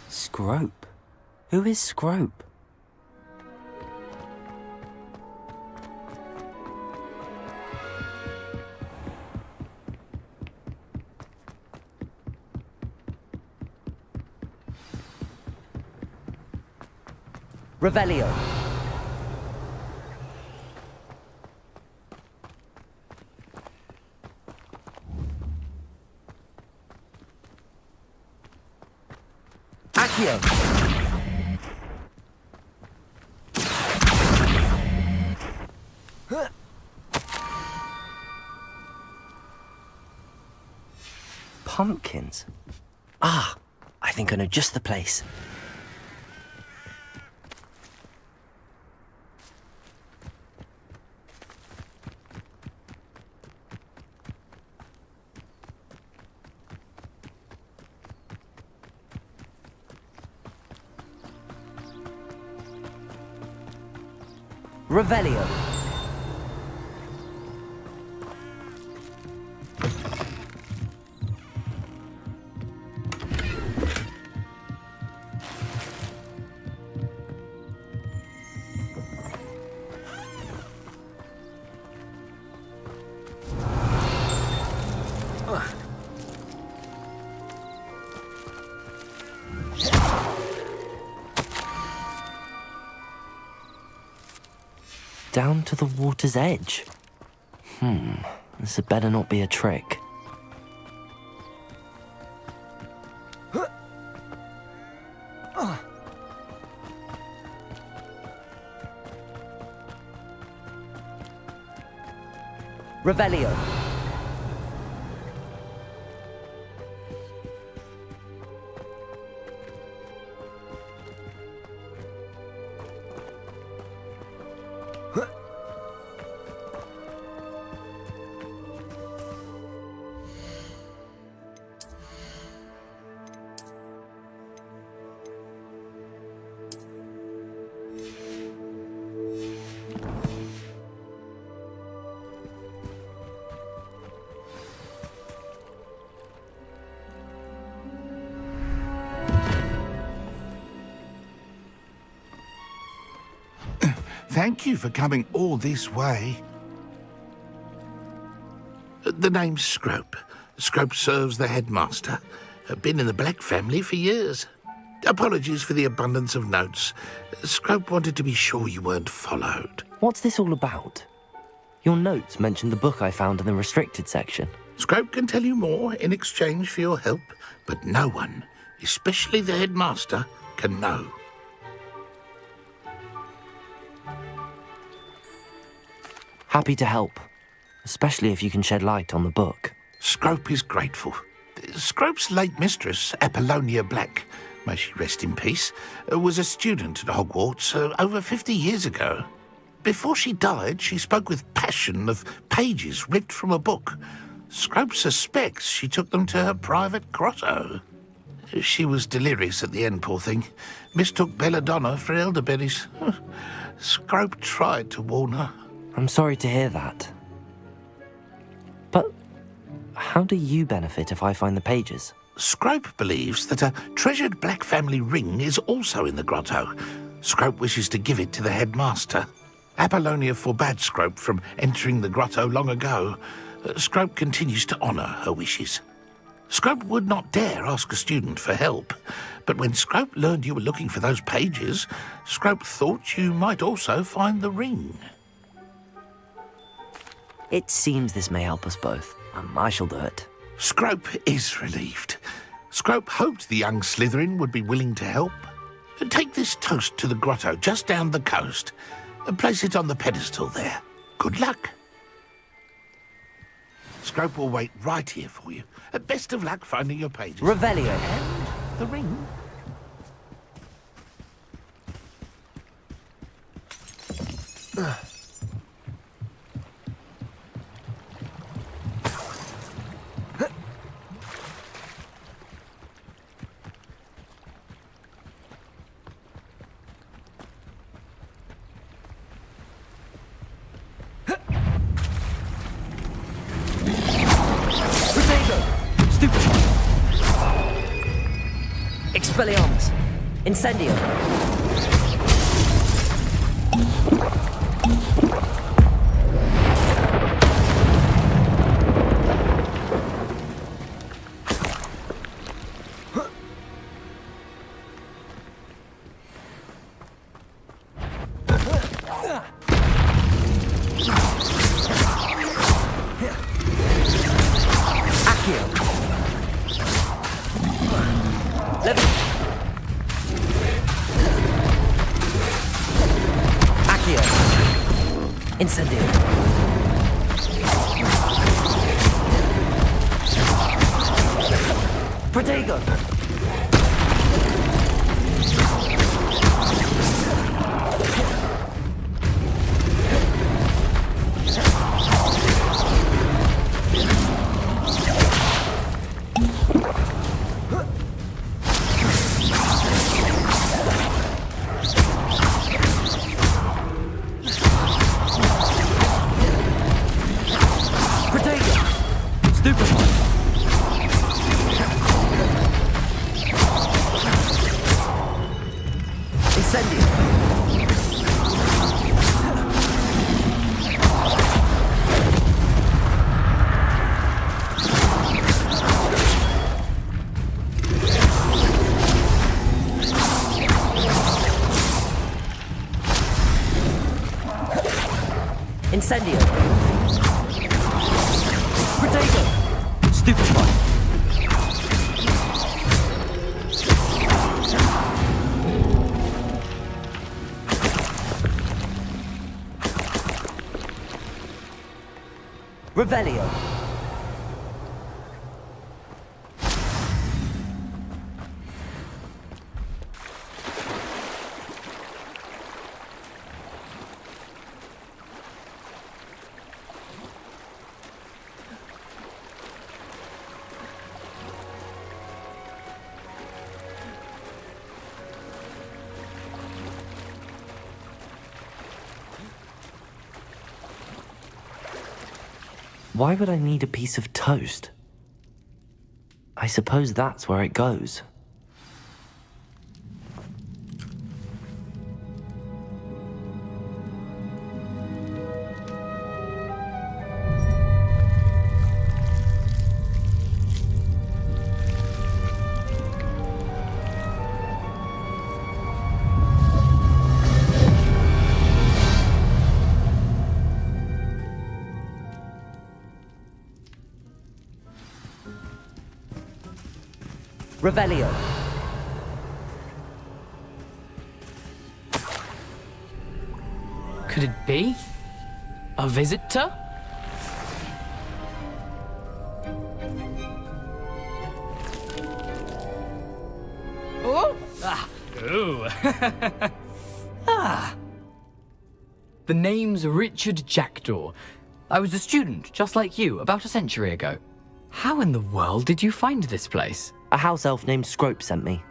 A: Scrope? Who is Scrope? Revelio. Accio. Pumpkins. Ah, I think I know just the place. Revelio. down to the water's edge. This had better not be a trick.
T: Revelio.
K: Thank you for coming all this way. The name's Scrope. Scrope serves the headmaster. Been in the Black family for years. Apologies for the abundance of notes. Scrope wanted to be sure you weren't followed.
A: What's this all about? Your notes mentioned the book I found in the restricted section.
K: Scrope can tell you more in exchange for your help, but no one, especially the headmaster, can know.
A: Happy to help, especially if you can shed light on the book.
K: Scrope is grateful. Scrope's late mistress, Apollonia Black, may she rest in peace, was a student at Hogwarts over 50 years ago. Before she died, she spoke with passion of pages ripped from a book. Scrope suspects she took them to her private grotto. She was delirious at the end, poor thing. Mistook belladonna for elderberries. Scrope tried to warn her.
A: I'm sorry to hear that. But how do you benefit if I find the pages?
K: Scrope believes that a treasured Black family ring is also in the grotto. Scrope wishes to give it to the headmaster. Apollonia forbade Scrope from entering the grotto long ago. Scrope continues to honour her wishes. Scrope would not dare ask a student for help, but when Scrope learned you were looking for those pages, Scrope thought you might also find the ring.
A: It seems this may help us both. I shall do it.
K: Scrope is relieved. Scrope hoped the young Slytherin would be willing to help. Take this toast to the grotto just down the coast and place it on the pedestal there. Good luck. Scrope will wait right here for you. Best of luck finding your pages.
T: Revelio.
K: And the ring.
T: Expelliarmus. Incendio. Incendio. Protego.
A: Incendio! Potato! Stupefy! Revelio! Why would I need a piece of toast? I suppose that's where it goes. Revelio.
U: Could it be? A visitor? Oh! Ah. Ooh. Ah. The name's Richard Jackdaw. I was a student, just like you, about a century ago. How in the world did you find this place?
A: A house elf named Scrope sent me.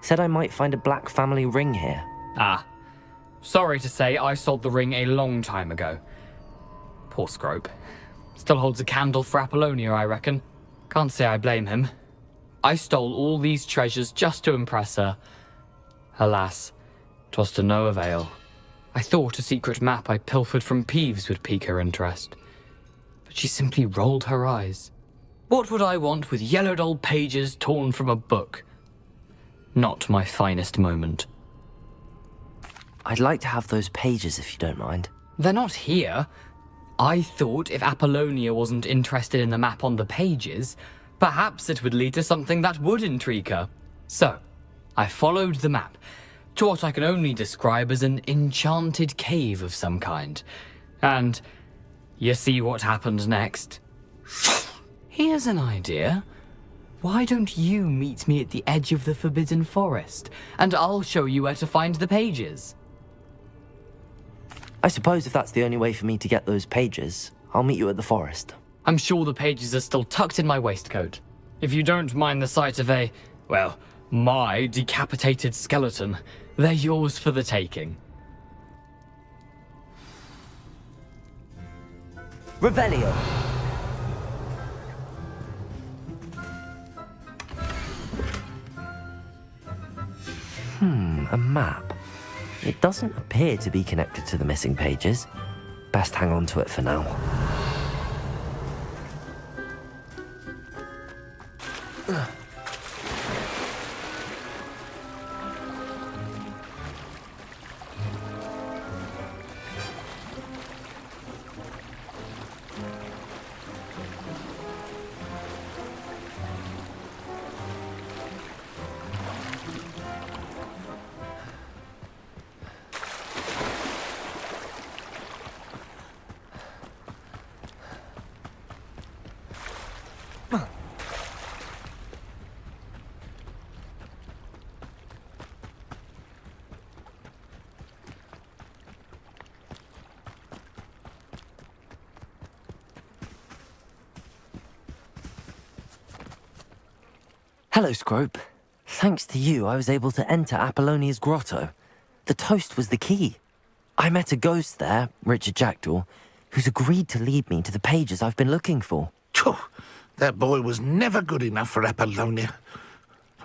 A: Said I might find a black family ring here.
U: Ah. Sorry to say, I sold the ring a long time ago. Poor Scrope. Still holds a candle for Apollonia, I reckon. Can't say I blame him. I stole all these treasures just to impress her. Alas, 'twas to no avail. I thought a secret map I pilfered from Peeves would pique her interest. But she simply rolled her eyes. What would I want with yellowed old pages torn from a book? Not my finest moment.
A: I'd like to have those pages if you don't mind.
U: They're not here. I thought if Apollonia wasn't interested in the map on the pages, perhaps it would lead to something that would intrigue her. So, I followed the map to what I can only describe as an enchanted cave of some kind. And you see what happened next? Here's an idea. Why don't you meet me at the edge of the Forbidden Forest, and I'll show you where to find the pages?
A: I suppose if that's the only way for me to get those pages, I'll meet you at the forest.
U: I'm sure the pages are still tucked in my waistcoat. If you don't mind the sight of my decapitated skeleton, they're yours for the taking.
A: Revelio! A map. It doesn't appear to be connected to the missing pages. Best hang on to it for now. Hello, Scrope. Thanks to you, I was able to enter Apollonia's grotto. The toast was the key. I met a ghost there, Richard Jackdaw, who's agreed to lead me to the pages I've been looking for.
K: That boy was never good enough for Apollonia.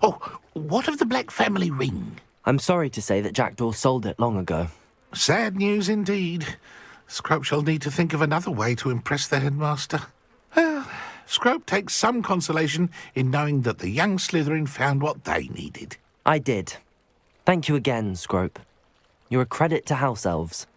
K: Oh, what of the Black family ring?
A: I'm sorry to say that Jackdaw sold it long ago.
K: Sad news indeed. Scrope shall need to think of another way to impress the headmaster. Well, Scrope takes some consolation in knowing that the young Slytherin found what they needed.
A: I did. Thank you again, Scrope. You're a credit to House Elves.